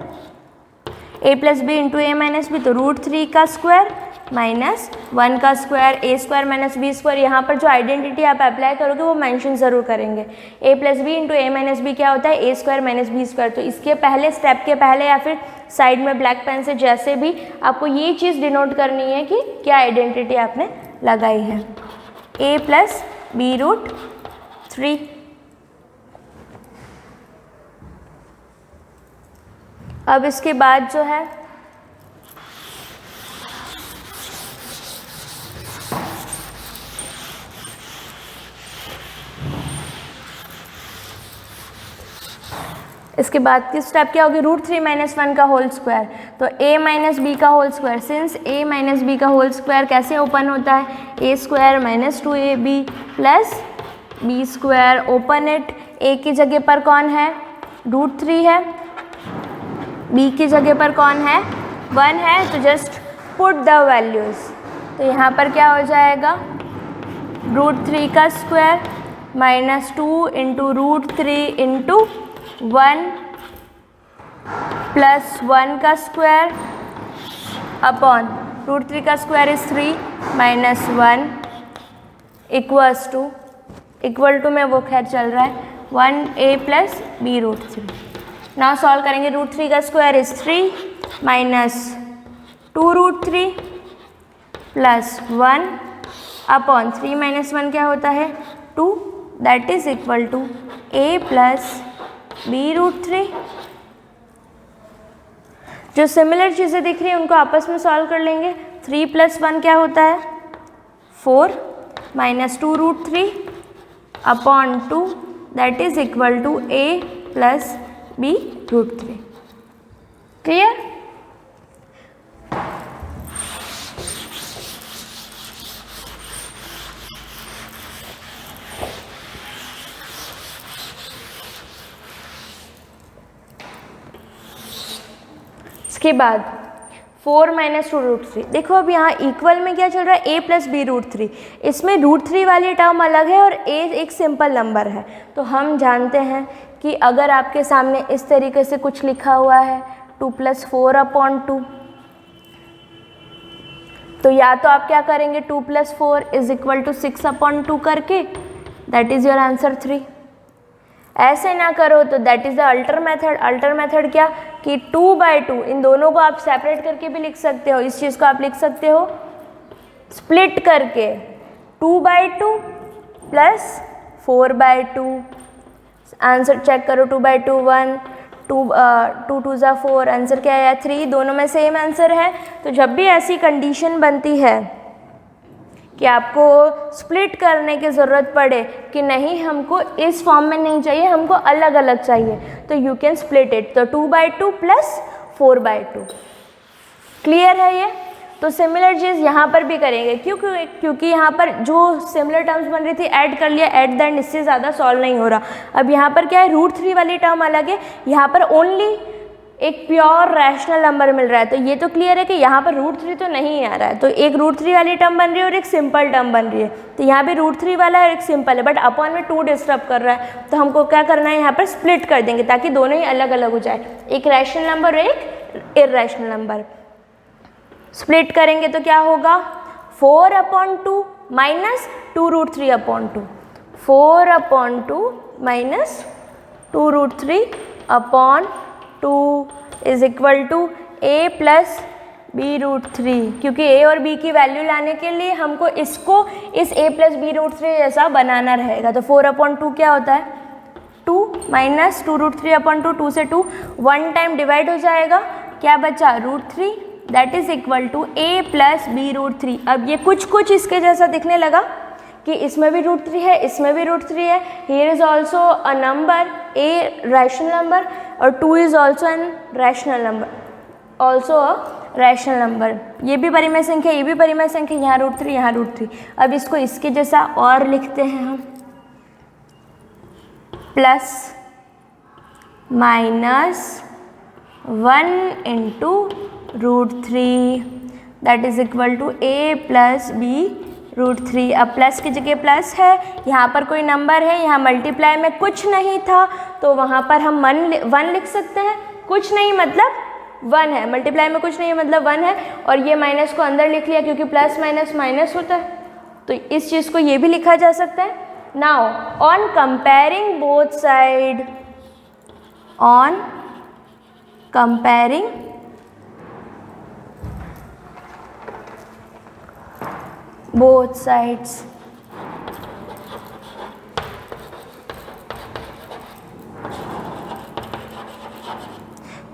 a + b into a - b, तो √3 का स्क्वायर माइनस 1 का square, a square - b square. यहाँ पर जो आइडेंटिटी आप अप्लाई करोगे वो मेंशन ज़रूर करेंगे। a + b into a - b क्या होता है, a स्क्वायर - b स्क्वायर। तो इसके पहले स्टेप के पहले या फिर साइड में ब्लैक पेन से जैसे भी आपको ये चीज़ डिनोट करनी है कि क्या आइडेंटिटी आपने लगाई है, a + b √3। अब इसके बाद जो है इसके बाद की स्टेप क्या होगी, √3 - 1 का होल स्क्वायर। तो a - b का whole square, since a - b का होल स्क्वायर कैसे ओपन होता है, a square - 2ab plus b square, open it. a की जगह पर कौन है, √3 है, b की जगह पर कौन है, 1 है, तो जस्ट पुट द वैल्यूज़। तो यहाँ पर क्या हो जाएगा, √3 का स्क्वायर -2 इंटू √3 इंटू 1 प्लस 1 का स्क्वायर अपॉन √3 का square is 3 minus 1 equal to में वो खैर चल रहा है 1a + b √3। नाउ सॉल्व करेंगे, √3 का square is 3 minus 2 √3 plus 1 upon 3 minus 1 क्या होता है 2, that is equal to a + b √3। जो सिमिलर चीज़ें दिख रही हैं उनको आपस में सॉल्व कर लेंगे। 3 + 1 क्या होता है 4 minus 2 √3 upon 2, that is equal to a + b √3। Clear? इसके बाद 4 - 2 √3। देखो अब यहाँ इक्वल में क्या चल रहा है, a + b √3। इसमें √3 वाली टर्म अलग है और a एक सिंपल नंबर है। तो हम जानते हैं कि अगर आपके सामने इस तरीके से कुछ लिखा हुआ है 2 + 4/2, तो या तो आप क्या करेंगे 2 + 4 = 6/2 करके, दैट इज़ योर आंसर 3। ऐसे ना करो तो that is the alter method. Alter method क्या कि 2/2, इन दोनों को आप सेपरेट करके भी लिख सकते हो। इस चीज़ को आप लिख सकते हो स्प्लिट करके 2/2 प्लस 4/2। आंसर चेक करो, 2/2 1, 2 2 = 4, आंसर क्या आया 3। दोनों में सेम आंसर है। तो जब भी ऐसी कंडीशन बनती है कि आपको स्प्लिट करने की ज़रूरत पड़े कि नहीं हमको इस फॉर्म में नहीं चाहिए, हमको अलग अलग चाहिए, तो यू कैन स्प्लिट इट। तो 2/2 प्लस 4/2। क्लियर है ये? तो सिमिलर चीज़ यहाँ पर भी करेंगे। क्योंकि यहाँ पर जो सिमिलर टर्म्स बन रही थी ऐड कर लिया, एट द एंड इससे ज़्यादा सॉल्व नहीं हो रहा। अब यहाँ पर क्या है, √3 वाली टर्म अलग है, यहाँ पर ओनली एक प्योर रैशनल नंबर मिल रहा है। तो ये तो क्लियर है कि यहाँ पर √3 तो नहीं आ रहा है। तो एक √3 वाली टर्म बन रही है और एक सिंपल टर्म बन रही है। तो यहाँ भी √3 वाला है और एक सिंपल है, बट अपॉन में 2 डिस्टर्ब कर रहा है। तो हमको क्या करना है, यहाँ पर स्प्लिट कर देंगे ताकि दोनों ही अलग अलग हो जाए, एक रैशनल नंबर और एक इर्रेशनल नंबर। स्प्लिट करेंगे तो क्या होगा 4/2 minus 2 √3/2, 4/2 minus 2 √3/2 is equal to a + b √3। क्योंकि a और b की वैल्यू लाने के लिए हमको इसको इस a + b √3 जैसा बनाना रहेगा। तो 4/2 क्या होता है 2 माइनस 2√3/2, 2 से 2 1 टाइम डिवाइड हो जाएगा, क्या बचा √3, that is equal to a plus b√3। अब ये कुछ कुछ इसके जैसा दिखने लगा कि इसमें भी √3 है, इसमें भी √3 है। Here is also a number a rational number और 2 is also an rational number, also a rational number. ये भी परिमेय संख्या, ये भी परिमेय संख्या, यहाँ √3 यहाँ √3। अब इसको इसके जैसा और लिखते हैं हम, plus minus 1 into √3 that is equal to a plus b√3। अब प्लस की जगह प्लस है, यहाँ पर कोई नंबर है, यहाँ मल्टीप्लाई में कुछ नहीं था तो वहाँ पर हम 1 लिख सकते हैं। कुछ नहीं मतलब 1 है, मल्टीप्लाई में कुछ नहीं है मतलब 1 है, और ये माइनस को अंदर लिख लिया क्योंकि प्लस माइनस माइनस होता है, तो इस चीज़ को ये भी लिखा जा सकता है। Now on comparing both side, on comparing both sides,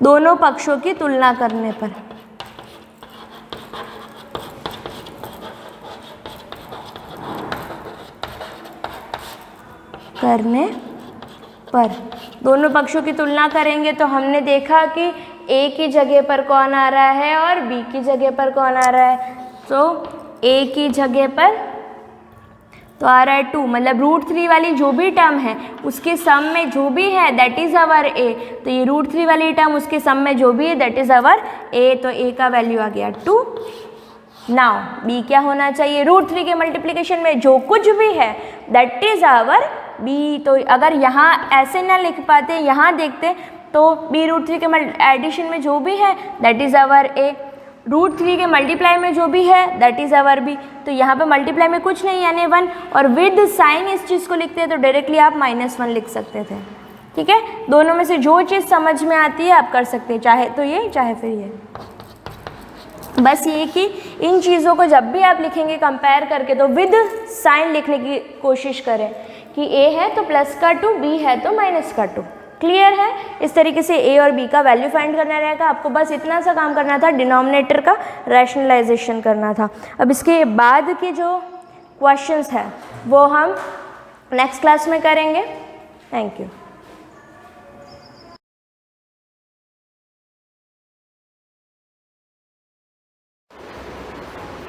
दोनों पक्षों की तुलना करने पर, दोनों पक्षों की तुलना करेंगे तो हमने देखा कि a की जगह पर कौन आ रहा है और b की जगह पर कौन आ रहा है। तो a की जगह पर तो आ रहा है 2, मतलब √3 वाली जो भी टर्म है उसके सम में जो भी है दैट इज़ आवर a, तो ये √3 वाली टर्म उसके सम में जो भी है दैट इज़ आवर a, तो a का वैल्यू आ गया 2। नाउ b क्या होना चाहिए, √3 के मल्टीप्लिकेशन में जो कुछ भी है दैट इज़ आवर b। तो अगर यहाँ ऐसे ना लिख पाते, यहाँ देखते तो b√3 के एडिशन में जो भी है दैट इज़ आवर a, √3 के मल्टीप्लाई में जो भी है दैट इज़ आवर b। तो यहाँ पे मल्टीप्लाई में कुछ नहीं यानी 1, और विद साइन इस चीज़ को लिखते हैं तो डायरेक्टली आप -1 लिख सकते थे। ठीक है, दोनों में से जो चीज़ समझ में आती है आप कर सकते हैं, चाहे तो ये चाहे फिर ये। बस ये कि इन चीज़ों को जब भी आप लिखेंगे कंपेयर करके तो विद साइन लिखने की कोशिश करें कि a है तो प्लस का 2, b है तो माइनस का 2। क्लियर है, इस तरीके से a और b का वैल्यू फाइंड करना रहेगा। आपको बस इतना सा काम करना था, डिनोमिनेटर का रैशनलाइजेशन करना था। अब इसके बाद के जो क्वेश्चंस है वो हम नेक्स्ट क्लास में करेंगे। Thank you.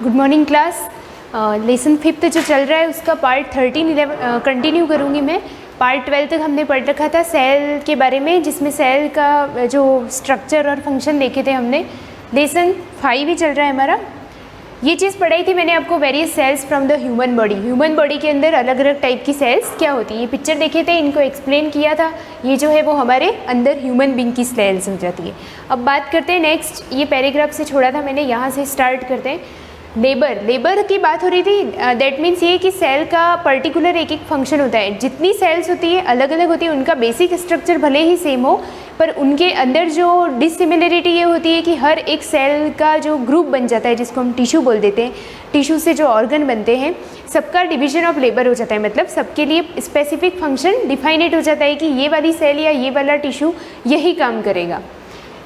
Good morning class. Lesson 5 जो चल रहा है उसका पार्ट 13 11 कंटिन्यू करूँगी मैं। पार्ट 12 तक हमने पढ़ रखा था सेल के बारे में, जिसमें सेल का जो स्ट्रक्चर और फंक्शन देखे थे हमने। लेसन 5 ही चल रहा है हमारा। ये चीज़ पढ़ाई थी मैंने आपको, various cells from the human body. Human body के अंदर अलग अलग टाइप की सेल्स क्या होती है, ये पिक्चर देखे थे, इनको एक्सप्लेन किया था। ये जो है वो हमारे अंदर ह्यूमन बीइंग की सेल्स हो जाती है। अब बात करते हैं नेक्स्ट, ये पैराग्राफ से छोड़ा था मैंने, यहाँ से स्टार्ट करते हैं। लेबर की बात हो रही थी, दैट मीन्स ये कि सेल का पर्टिकुलर एक फंक्शन होता है। जितनी सेल्स होती है अलग अलग होती है, उनका बेसिक स्ट्रक्चर भले ही सेम हो पर उनके अंदर जो डिसिमिलरिटी ये होती है कि हर एक सेल का जो ग्रुप बन जाता है जिसको हम टिश्यू बोल देते हैं, टिश्यू से जो ऑर्गन बनते हैं सबका डिवीजन ऑफ लेबर हो जाता है। मतलब सबके लिए स्पेसिफिक फंक्शन डिफाइनेट हो जाता है कि ये वाली सेल या ये वाला टिश्यू यही काम करेगा।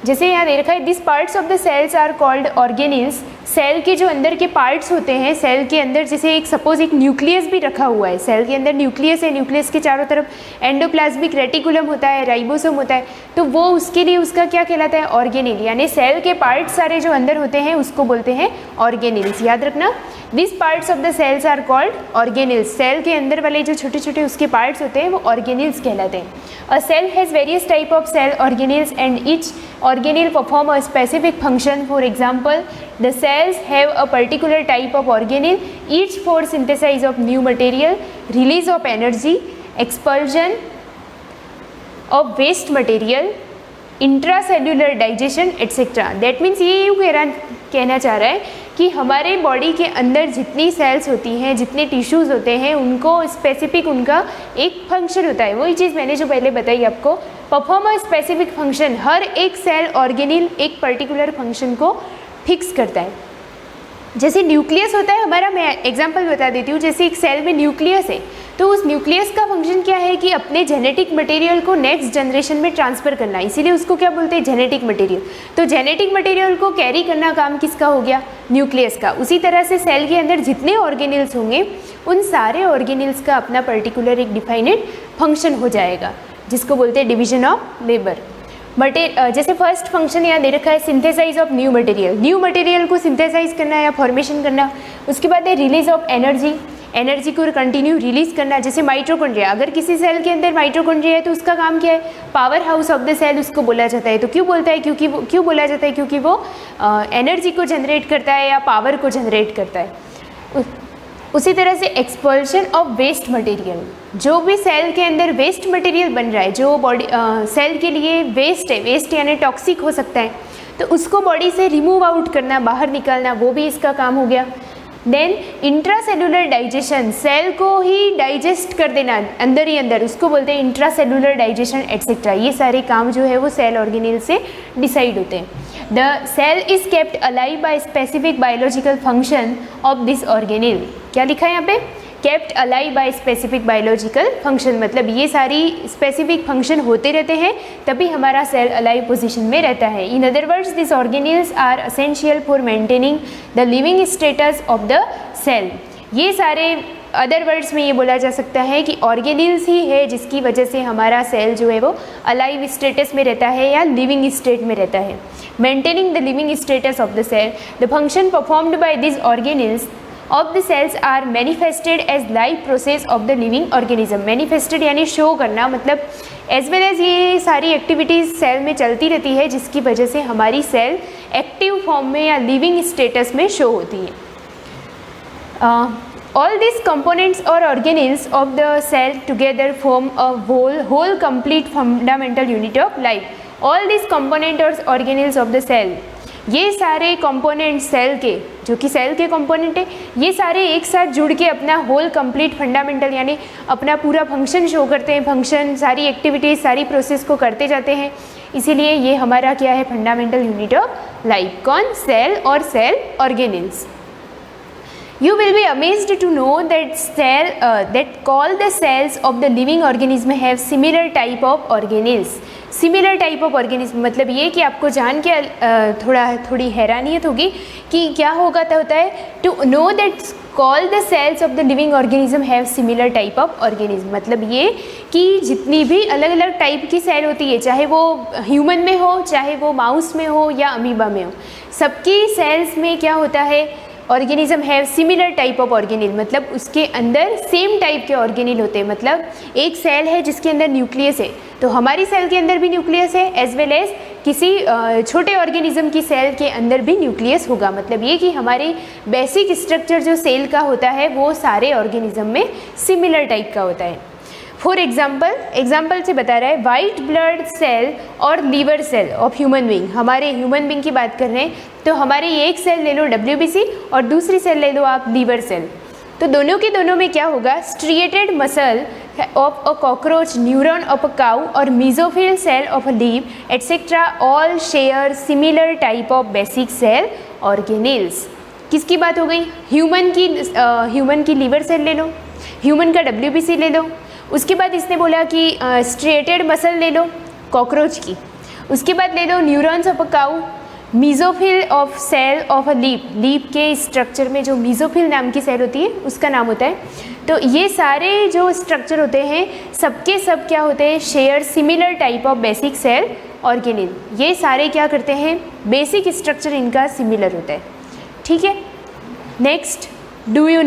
जैसे यहाँ दे रखा है, this parts of the cells are called organelles. Cell के जो अंदर के पार्ट्स होते हैं, सेल के अंदर जैसे एक सपोज एक न्यूक्लियस भी रखा हुआ है, सेल के अंदर न्यूक्लियस है, न्यूक्लियस के चारों तरफ एंडोप्लाज्मिक रेटिकुलम होता है, राइबोसोम होता है, तो वो उसके लिए उसका क्या कहलाता है, ऑर्गेनील। यानी सेल के पार्ट्स सारे जो अंदर होते हैं उसको बोलते हैं ऑर्गेनील्स। याद रखना, this parts of the cells are called organelles. Cell के अंदर वाले जो छोटे छोटे उसके पार्ट्स होते हैं वो ऑर्गेनील्स कहलाते हैं। A cell has various type of cell organelles and each organelle perform a specific function. For example, the cells have a particular type of organelle, each for synthesis of new material, release of energy, expulsion of waste material, intracellular digestion etcetera. That means ये यूँ कहना चाह रहा है कि हमारे body के अंदर जितनी सेल्स होती हैं, जितने टिश्यूज़ होते हैं, उनको स्पेसिफिक उनका एक फंक्शन होता है। वही चीज़ मैंने जो पहले बताई आपको, परफॉर्म अ स्पेसिफिक फंक्शन। हर एक सेल ऑर्गेनील एक पर्टिकुलर फंक्शन को फिक्स करता है। जैसे न्यूक्लियस होता है हमारा, मैं एग्जांपल बता देती हूँ। जैसे एक सेल में न्यूक्लियस है तो उस न्यूक्लियस का फंक्शन क्या है कि अपने जेनेटिक मटेरियल को नेक्स्ट जनरेशन में ट्रांसफ़र करना, इसीलिए उसको क्या बोलते हैं, जेनेटिक मटेरियल। तो जेनेटिक मटेरियल को कैरी करना काम किसका हो गया, न्यूक्लियस का। उसी तरह से सेल के अंदर जितने ऑर्गेनेल्स होंगे उन सारे ऑर्गेनेल्स का अपना पर्टिकुलर एक डिफाइनेड फंक्शन हो जाएगा, जिसको बोलते हैं डिवीजन ऑफ लेबर। जैसे फर्स्ट फंक्शन यहाँ दे रखा है synthesize of new material, new material को सिंथेसाइज करना या फॉर्मेशन करना। उसके बाद है रिलीज ऑफ एनर्जी, एनर्जी को कंटिन्यू रिलीज करना। जैसे माइटोकॉन्ड्रिया, अगर किसी सेल के अंदर माइटोकॉन्ड्रिया है तो उसका काम क्या है, power house of the cell उसको बोला जाता है। तो क्यों बोलता है, क्यों बोला जाता है, क्योंकि वो एनर्जी को जनरेट करता है या पावर को जनरेट करता है। उसी तरह से एक्सपल्शन ऑफ वेस्ट मटेरियल, जो भी सेल के अंदर वेस्ट मटेरियल बन रहा है, जो बॉडी सेल के लिए वेस्ट है, वेस्ट यानी टॉक्सिक हो सकता है, तो उसको बॉडी से रिमूव आउट करना, बाहर निकालना, वो भी इसका काम हो गया। देन इंट्रासेलुलर डाइजेशन, सेल को ही डाइजेस्ट कर देना अंदर ही अंदर, उसको बोलते हैं इंट्रासेलुलर डाइजेशन एटसेट्रा। ये सारे काम जो है वो सेल ऑर्गेनेल से डिसाइड होते हैं। The cell is kept alive by specific biological function of this organelle. क्या लिखा है यहाँ पे, kept alive by specific biological function, मतलब ये सारी स्पेसिफिक फंक्शन होते रहते हैं तभी हमारा सेल अलाइव पोजीशन में रहता है। In other words this organelles are essential for maintaining the living status of the cell. ये सारे अदर वर्ड्स में ये बोला जा सकता है कि ऑर्गेनेल्स ही है जिसकी वजह से हमारा सेल जो है वो अलाइव स्टेटस में रहता है या लिविंग स्टेट में रहता है। Maintaining the living status of the cell, the function performed by this organelles of the cells are manifested as life process of the living organism। manifested यानी शो करना, मतलब एज वेल एज ये सारी activities cell में चलती रहती है जिसकी वजह से हमारी सेल एक्टिव फॉर्म में या लिविंग स्टेटस में शो होती है। all these components or organelles of the cell together form a whole complete fundamental unit of life। all these components or organelles of the cell, ये सारे component cell के, जो कि सेल के component है, ये सारे एक साथ जुड़ के अपना होल कंप्लीट फंडामेंटल यानी अपना पूरा फंक्शन शो करते हैं। फंक्शन, सारी एक्टिविटीज़, सारी प्रोसेस को करते जाते हैं, इसीलिए ये हमारा क्या है, फंडामेंटल यूनिट ऑफ लाइफ। कौन, सेल और cell organelles. You will be amazed to know that all the cells of the living organism have similar type of organelles। Similar type of organism मतलब ये कि आपको जान के थोड़ी हैरानियत होगी कि क्या होता है, to know that all the cells of the living organism have similar type of organism. मतलब ये कि जितनी भी अलग अलग टाइप की सेल होती है, चाहे वो ह्यूमन में हो, चाहे वो माउस में हो या अमीबा में हो, सबकी सेल्स में क्या होता है, organism have similar type of organelle, मतलब उसके अंदर सेम टाइप के ऑर्गेनिल होते हैं। मतलब एक सेल है जिसके अंदर न्यूक्लियस है, तो हमारी सेल के अंदर भी न्यूक्लियस है, एज वेल एज किसी छोटे ऑर्गेनिज्म की सेल के अंदर भी न्यूक्लियस होगा। मतलब ये कि हमारे बेसिक स्ट्रक्चर जो सेल का होता है वो सारे ऑर्गेनिज्म में सिमिलर टाइप का होता है। फॉर एग्जाम्पल से बता रहा है, वाइट ब्लड सेल और liver cell of human being, हमारे ह्यूमन बींग की बात कर रहे हैं, तो हमारे ये एक सेल ले लो WBC और दूसरी सेल ले लो आप लीवर सेल, तो दोनों के दोनों में क्या होगा, striated muscle of a cockroach, neuron of a cow और mesophyll cell of a leaf etcetera all share similar type of basic cell organelles. किसकी बात हो गई, ह्यूमन की लीवर सेल ले लो, ह्यूमन का WBC ले लो, उसके बाद इसने बोला कि स्ट्रिएटेड मसल ले लो कॉकरोच की, उसके बाद ले लो neurons of a cow, mesophyll of cell of a leaf के स्ट्रक्चर में जो मीजोफिल नाम की सेल होती है उसका नाम होता है। तो ये सारे जो स्ट्रक्चर होते हैं सबके सब क्या होते हैं, share similar type of basic cell organelle. ये सारे क्या करते हैं, बेसिक स्ट्रक्चर इनका सिमिलर होता है। ठीक है, नेक्स्ट डू यू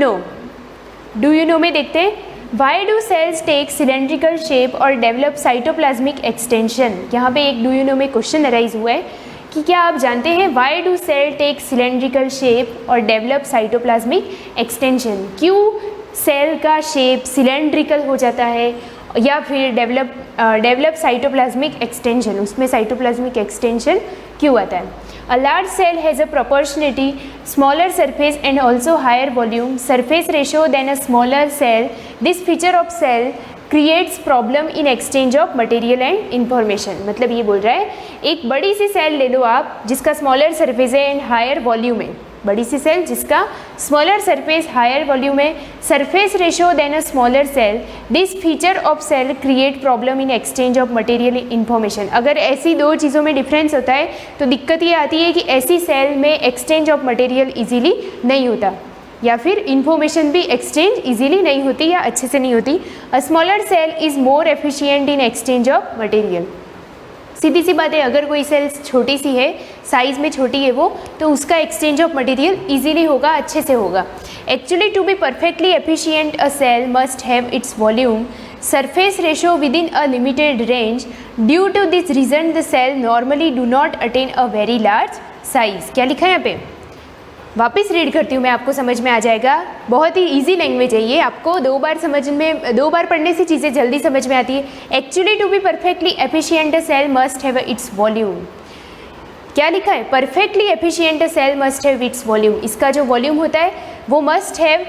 नो में देखते हैं, why do cells take cylindrical shape और डेवलप साइटोप्लाज्मिक एक्सटेंशन। यहाँ पे एक डू यू नो में क्वेश्चन अराइज हुआ है कि क्या आप जानते हैं why do cell take cylindrical shape और डेवलप साइटोप्लाज्मिक एक्सटेंशन, क्यों सेल का शेप सिलेंड्रिकल हो जाता है या फिर डेवलप साइटोप्लाज्मिक एक्सटेंशन, उसमें साइटोप्लाज्मिक एक्सटेंशन क्यों आता है। A large cell has a proportionately smaller surface and also higher volume surface ratio than a smaller cell. This feature of cell creates problem in exchange of material and information। मतलब ये बोल रहा है एक बड़ी सी सेल ले लो आप जिसका स्मॉलर सरफेस है एंड हायर वॉल्यूम है, बड़ी सी सेल जिसका स्मॉलर सरफेस हायर वॉल्यूम है, surface ratio than a smaller cell, this feature of cell create problem in exchange of material information. अगर ऐसी दो चीज़ों में डिफरेंस होता है तो दिक्कत ये आती है कि ऐसी सेल में एक्सचेंज ऑफ मटेरियल इजीली नहीं होता या फिर इंफॉर्मेशन भी एक्सचेंज इजीली नहीं होती या अच्छे से नहीं होती। A smaller cell is more efficient in exchange of material. सीधी सी बात है, अगर कोई सेल छोटी सी है, साइज़ में छोटी है वो, तो उसका एक्सचेंज ऑफ मटेरियल इजीली होगा, अच्छे से होगा। Actually to be perfectly efficient a cell must have its volume surface ratio within a limited range. Due to this reason the cell normally do not attain a very large size. क्या लिखा है यहाँ पे? वापस read करती हूँ मैं, आपको समझ में आ जाएगा। बहुत ही इजी लैंग्वेज है ये, आपको दो बार पढ़ने से चीज़ें जल्दी समझ में आती है। Actually to be perfectly efficient cell must have its volume. क्या लिखा है? Perfectly efficient cell must have its volume. इसका जो वॉल्यूम होता है वो मस्ट हैव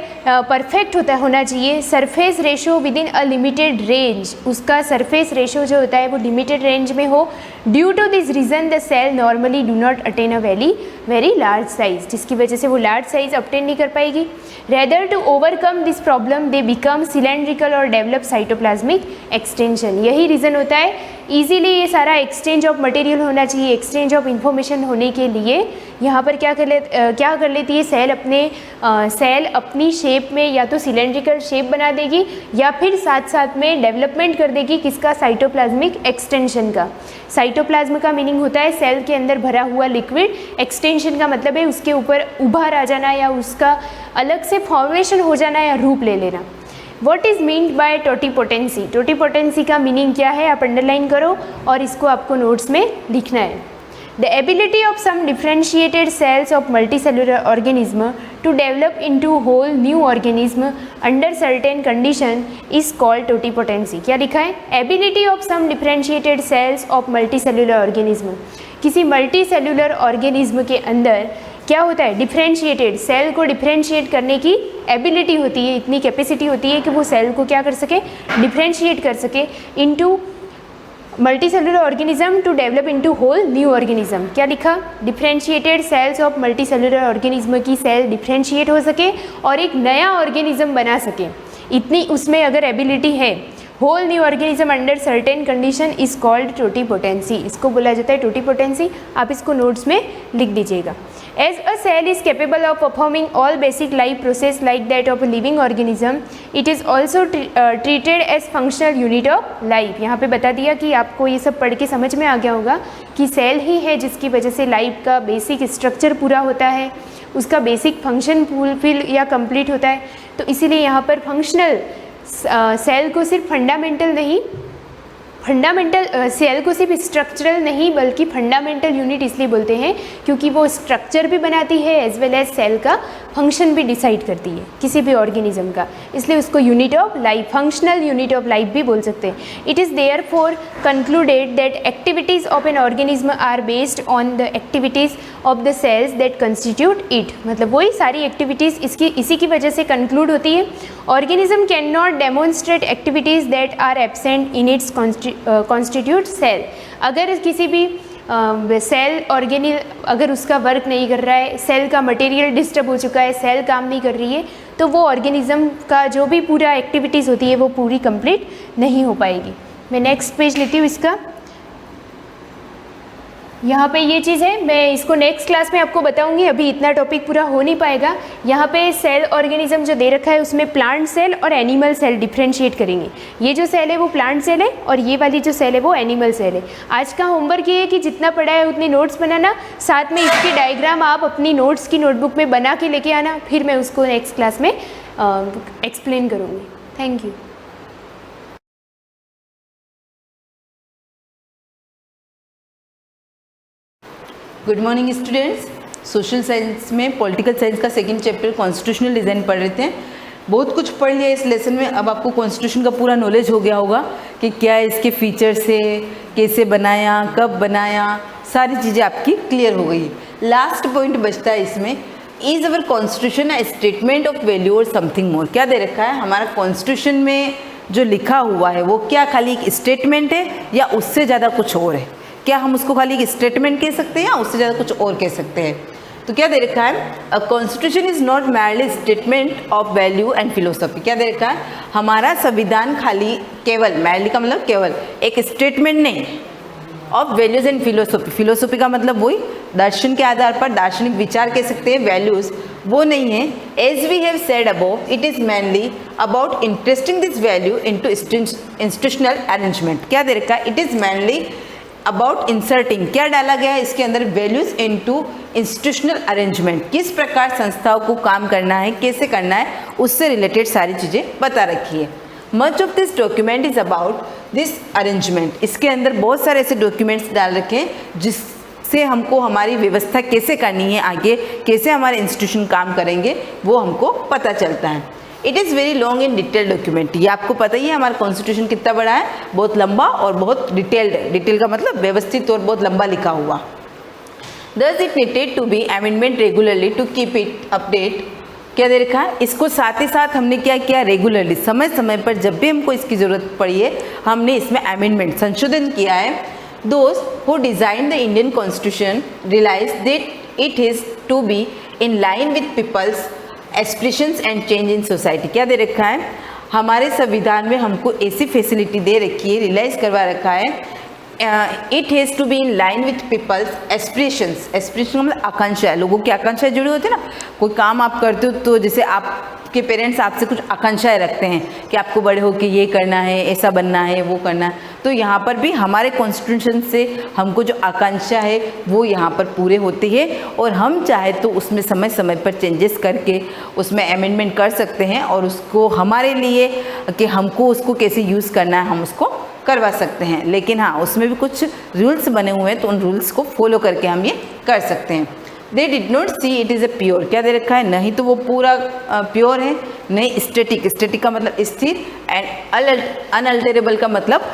परफेक्ट होना चाहिए। Surface ratio within a limited range, उसका सरफेस रेशो जो होता है वो लिमिटेड रेंज में हो। Due to this reason the cell normally do not attain a very large size, जिसकी वजह से वो लार्ज साइज अटेन नहीं कर पाएगी। Rather to overcome this problem they become cylindrical और डेवलप साइटोप्लाज्मिक एक्सटेंशन। यही रीज़न होता है, ईजीली ये सारा एक्सचेंज ऑफ मटेरियल होना चाहिए, एक्सचेंज ऑफ इंफॉर्मेशन होने के लिए यहाँ पर क्या कर लेती है सेल अपनी शेप में या तो सिलेंड्रिकल शेप बना देगी या फिर साथ साथ में डेवलपमेंट कर देगी किसका? साइटोप्लाज्मिक एक्सटेंशन का। साइटोप्लाज्म का मीनिंग होता है सेल के अंदर भरा हुआ लिक्विड, एक्सटेंशन का मतलब है उसके ऊपर उभार आ जाना या उसका अलग से फॉर्मेशन हो जाना या रूप ले लेना। What is meant by totipotency? Totipotency का मीनिंग क्या है आप अंडरलाइन करो और इसको आपको नोट्स में लिखना है। The ability of some differentiated cells of multicellular organism to develop into whole new organism under certain condition is called totipotency. क्या लिखा है? Ability of some differentiated cells of multicellular organism. किसी multicellular organism के अंदर क्या होता है? Differentiated cell को डिफ्रेंशिएट करने की एबिलिटी होती है, इतनी कैपेसिटी होती है कि वो सेल को क्या कर सके? डिफ्रेंशिएट कर सके into multicellular organism to develop into whole new organism. क्या लिखा? Differentiated cells of multicellular organism की सेल डिफ्रेंशिएट हो सके और एक नया ऑर्गेनिज्म बना सके, इतनी उसमें अगर एबिलिटी है। Whole new organism under certain condition is called totipotency. इसको बोला जाता है टोटीपोटेंसी। आप इसको नोट्स में लिख दीजिएगा। As a cell is capable of performing all basic life process like that of a living organism, it is also treated as functional unit of life. यहाँ पे बता दिया कि आपको ये सब पढ़ के समझ में आ गया होगा कि सेल ही है जिसकी वजह से लाइफ का बेसिक स्ट्रक्चर पूरा होता है, उसका बेसिक फंक्शन फुलफिल या कंप्लीट होता है। तो इसीलिए यहाँ पर फंक्शनल सेल को सिर्फ सेल को सिर्फ स्ट्रक्चरल नहीं बल्कि फंडामेंटल यूनिट इसलिए बोलते हैं क्योंकि वो स्ट्रक्चर भी बनाती है एज वेल एज सेल का फंक्शन भी डिसाइड करती है किसी भी ऑर्गेनिज्म का, इसलिए उसको unit of life, functional unit of life भी बोल सकते हैं। It is therefore concluded that activities of an organism are based on the activities of the cells that constitute it. मतलब वही सारी एक्टिविटीज़ इसी की वजह से कंक्लूड होती है। Organism can not demonstrate activities that are absent in its constitute cell. अगर किसी भी सेल अगर उसका वर्क नहीं कर रहा है, सेल का मटेरियल डिस्टर्ब हो चुका है, सेल काम नहीं कर रही है, तो वो ऑर्गेनिज्म का जो भी पूरा एक्टिविटीज़ होती है वो पूरी कंप्लीट नहीं हो पाएगी। मैं नेक्स्ट पेज लेती हूँ इसका। यहाँ पे ये चीज़ है, मैं इसको नेक्स्ट क्लास में आपको बताऊंगी, अभी इतना टॉपिक पूरा हो नहीं पाएगा। यहाँ पे सेल ऑर्गेनिज्म जो दे रखा है उसमें प्लांट सेल और एनिमल सेल डिफ्रेंशिएट करेंगे। ये जो सेल है वो प्लांट सेल है और ये वाली जो सेल है वो एनिमल सेल है। आज का होमवर्क ये है कि जितना पढ़ा है उतनी नोट्स बनाना, साथ में इसके डायग्राम आप अपनी नोट्स की नोटबुक में बना के लेके आना, फिर मैं उसको नेक्स्ट क्लास में एक्सप्लेन करूँगी। Thank you. Good morning students. Social science में पॉलिटिकल साइंस का सेकंड चैप्टर कॉन्स्टिट्यूशनल डिज़ाइन पढ़ रहे थे। बहुत कुछ पढ़ लिया इस लेसन में। अब आपको कॉन्स्टिट्यूशन का पूरा नॉलेज हो गया होगा कि क्या इसके फीचर्स है, कैसे बनाया, कब बनाया, सारी चीज़ें आपकी क्लियर हो गई। लास्ट पॉइंट बचता है इसमें, is our constitution a statement of value और समथिंग मोर। क्या दे रखा है हमारा कॉन्स्टिट्यूशन में जो लिखा हुआ है वो क्या खाली एक स्टेटमेंट है या उससे ज़्यादा कुछ और है? क्या हम उसको खाली एक स्टेटमेंट कह सकते हैं या उससे ज़्यादा कुछ और कह सकते हैं? तो क्या दे रखा है, a constitution is not merely statement of value and philosophy. क्या दे रखा है, हमारा संविधान खाली केवल, मैरली का मतलब केवल, एक स्टेटमेंट नहीं of values and philosophy. Philosophy का मतलब वही दर्शन के आधार पर दार्शनिक विचार कह सकते हैं, वैल्यूज वो नहीं है। As we have said above, it is mainly about interesting this value into institutional arrangement. क्या दे रखा है, it is mainly about inserting, क्या डाला गया है इसके अंदर, वैल्यूज इनटू इंस्टीट्यूशनल अरेंजमेंट, किस प्रकार संस्थाओं को काम करना है, कैसे करना है, उससे रिलेटेड सारी चीज़ें बता रखी है। Much of this document is about this arrangement. इसके अंदर बहुत सारे ऐसे डॉक्यूमेंट्स डाल रखे हैं जिससे हमको हमारी व्यवस्था कैसे करनी है, आगे कैसे हमारे इंस्टीट्यूशन काम करेंगे वो हमको पता चलता है। It is very long in detail document. ये आपको पता ही है हमारा कॉन्स्टिट्यूशन कितना बड़ा है, बहुत लंबा और बहुत डिटेल्ड है। डिटेल का मतलब व्यवस्थित और बहुत लंबा लिखा हुआ। Thus it needed to be amendment regularly to keep it update। क्या दे रखा है, इसको साथ ही साथ हमने क्या किया, रेगुलरली समय समय पर जब भी हमको इसकी ज़रूरत पड़ी है हमने इसमें अमेंडमेंट संशोधन किया है। Those who designed the Indian Constitution realized that it is to be in line with people's aspirations and change in society। क्या दे रखा है, हमारे संविधान में हमको ऐसी फैसिलिटी दे रखी है, रियलाइज़ करवा रखा है, it has to be in line with people's aspirations. Aspiration मतलब आकांक्षाएं, लोगों की आकांक्षाएं जुड़ी होती है ना। कोई काम आप करते हो तो जैसे आपके पेरेंट्स आपसे कुछ आकांक्षाएं रखते हैं कि आपको बड़े होकर ये करना है, ऐसा बनना है, वो करना है, तो यहाँ पर भी हमारे कॉन्स्टिट्यूशन से हमको जो आकांक्षा है वो यहाँ पर पूरे होती है और हम चाहे तो उसमें समय समय पर चेंजेस करके उसमें अमेंडमेंट कर सकते हैं और उसको हमारे लिए कि हमको उसको कैसे यूज़ करना है हम उसको करवा सकते हैं। लेकिन हाँ, उसमें भी कुछ रूल्स बने हुए हैं तो उन रूल्स को फॉलो करके हम ये कर सकते हैं। They did not see it is a pure. क्या दे रखा है, नहीं तो वो पूरा प्योर है, नहीं स्टेटिक। स्टेटिक का मतलब स्थिर एंड अनअल्टरेबल का मतलब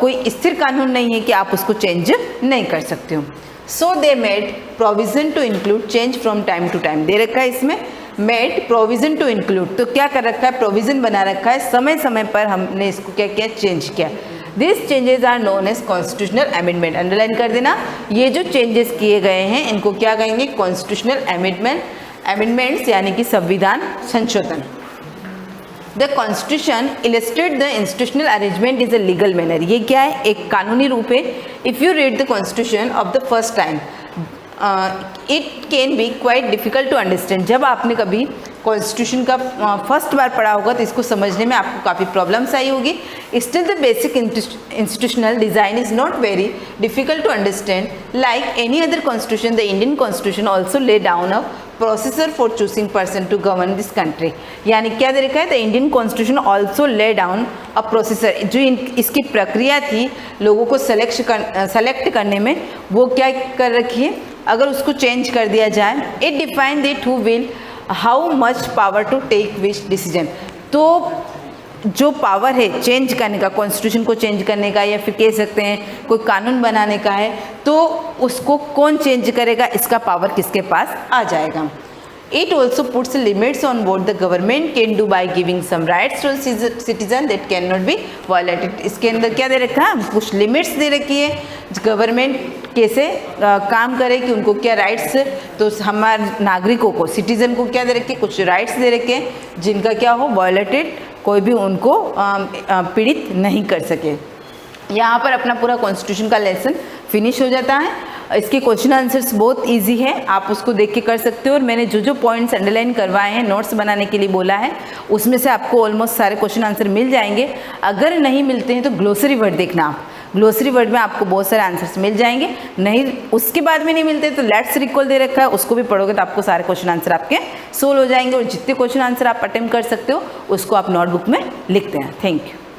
कोई स्थिर कानून नहीं है कि आप उसको चेंज नहीं कर सकते हो। So they made provision to include change from time to time. दे रखा है इसमें मेड प्रोविजन टू इंक्लूड, तो क्या कर रखा है, प्रोविजन बना रखा है, समय समय पर हमने इसको क्या किया, चेंज किया। This changes are known as constitutional amendment. Underline कर देना, ये जो चेंजेस किए गए हैं इनको क्या कहेंगे, कॉन्स्टिट्यूशनल अमेंडमेंट्स यानी कि संविधान संशोधन। The constitution illustrate the institutional arrangement is a legal manner. ये क्या है, एक कानूनी रूप है। If you read the constitution of the first time it can be quite difficult to understand. जब आपने कभी कॉन्स्टिट्यूशन का फर्स्ट बार पढ़ा होगा तो इसको समझने में आपको काफ़ी प्रॉब्लम्स आई होगी। Still the basic institutional design is not very difficult to understand. Like any other constitution, the Indian constitution also lay down a processor for choosing person to govern this country. यानी क्या दे रखा है, the Indian constitution also lay down a processor. जो इसकी प्रक्रिया थी लोगों को सेलेक्ट करने में, वो क्या कर रखी है, अगर उसको चेंज कर दिया जाए, it define that who will how much power to take which decision. तो जो पावर है चेंज करने का, कॉन्स्टिट्यूशन को चेंज करने का या फिर कह सकते हैं कोई कानून बनाने का है, तो उसको कौन चेंज करेगा, इसका पावर किसके पास आ जाएगा। It also puts limits on what the government can do by giving some rights to citizen that cannot be violated। इसके अंदर क्या दे रखा है, कुछ लिमिट्स दे रखी है, गवर्नमेंट कैसे काम करे कि उनको क्या राइट्स, तो हमारे नागरिकों को, सिटीजन को क्या दे रखे, कुछ राइट्स दे रखे हैं जिनका क्या हो, वायलेटेड कोई भी उनको पीड़ित नहीं कर सके। यहाँ पर अपना पूरा कॉन्स्टिट्यूशन का लेसन फिनिश हो जाता है। इसके क्वेश्चन आंसर्स बहुत इजी है, आप उसको देख के कर सकते हो। और मैंने जो जो पॉइंट्स अंडरलाइन करवाए हैं, नोट्स बनाने के लिए बोला है, उसमें से आपको ऑलमोस्ट सारे क्वेश्चन आंसर मिल जाएंगे। अगर नहीं मिलते हैं तो ग्लोसरी वर्ड देखना आप, ग्लोसरी वर्ड में आपको बहुत सारे आंसर्स मिल जाएंगे। नहीं उसके बाद में नहीं मिलते तो लेट्स रिकॉल दे रखा है, उसको भी पढ़ोगे तो आपको सारे क्वेश्चन आंसर आपके सोल्व हो जाएंगे। और जितने क्वेश्चन आंसर आप अटेम्प्ट कर सकते हो उसको आप नोटबुक में लिखते हैं। Thank you.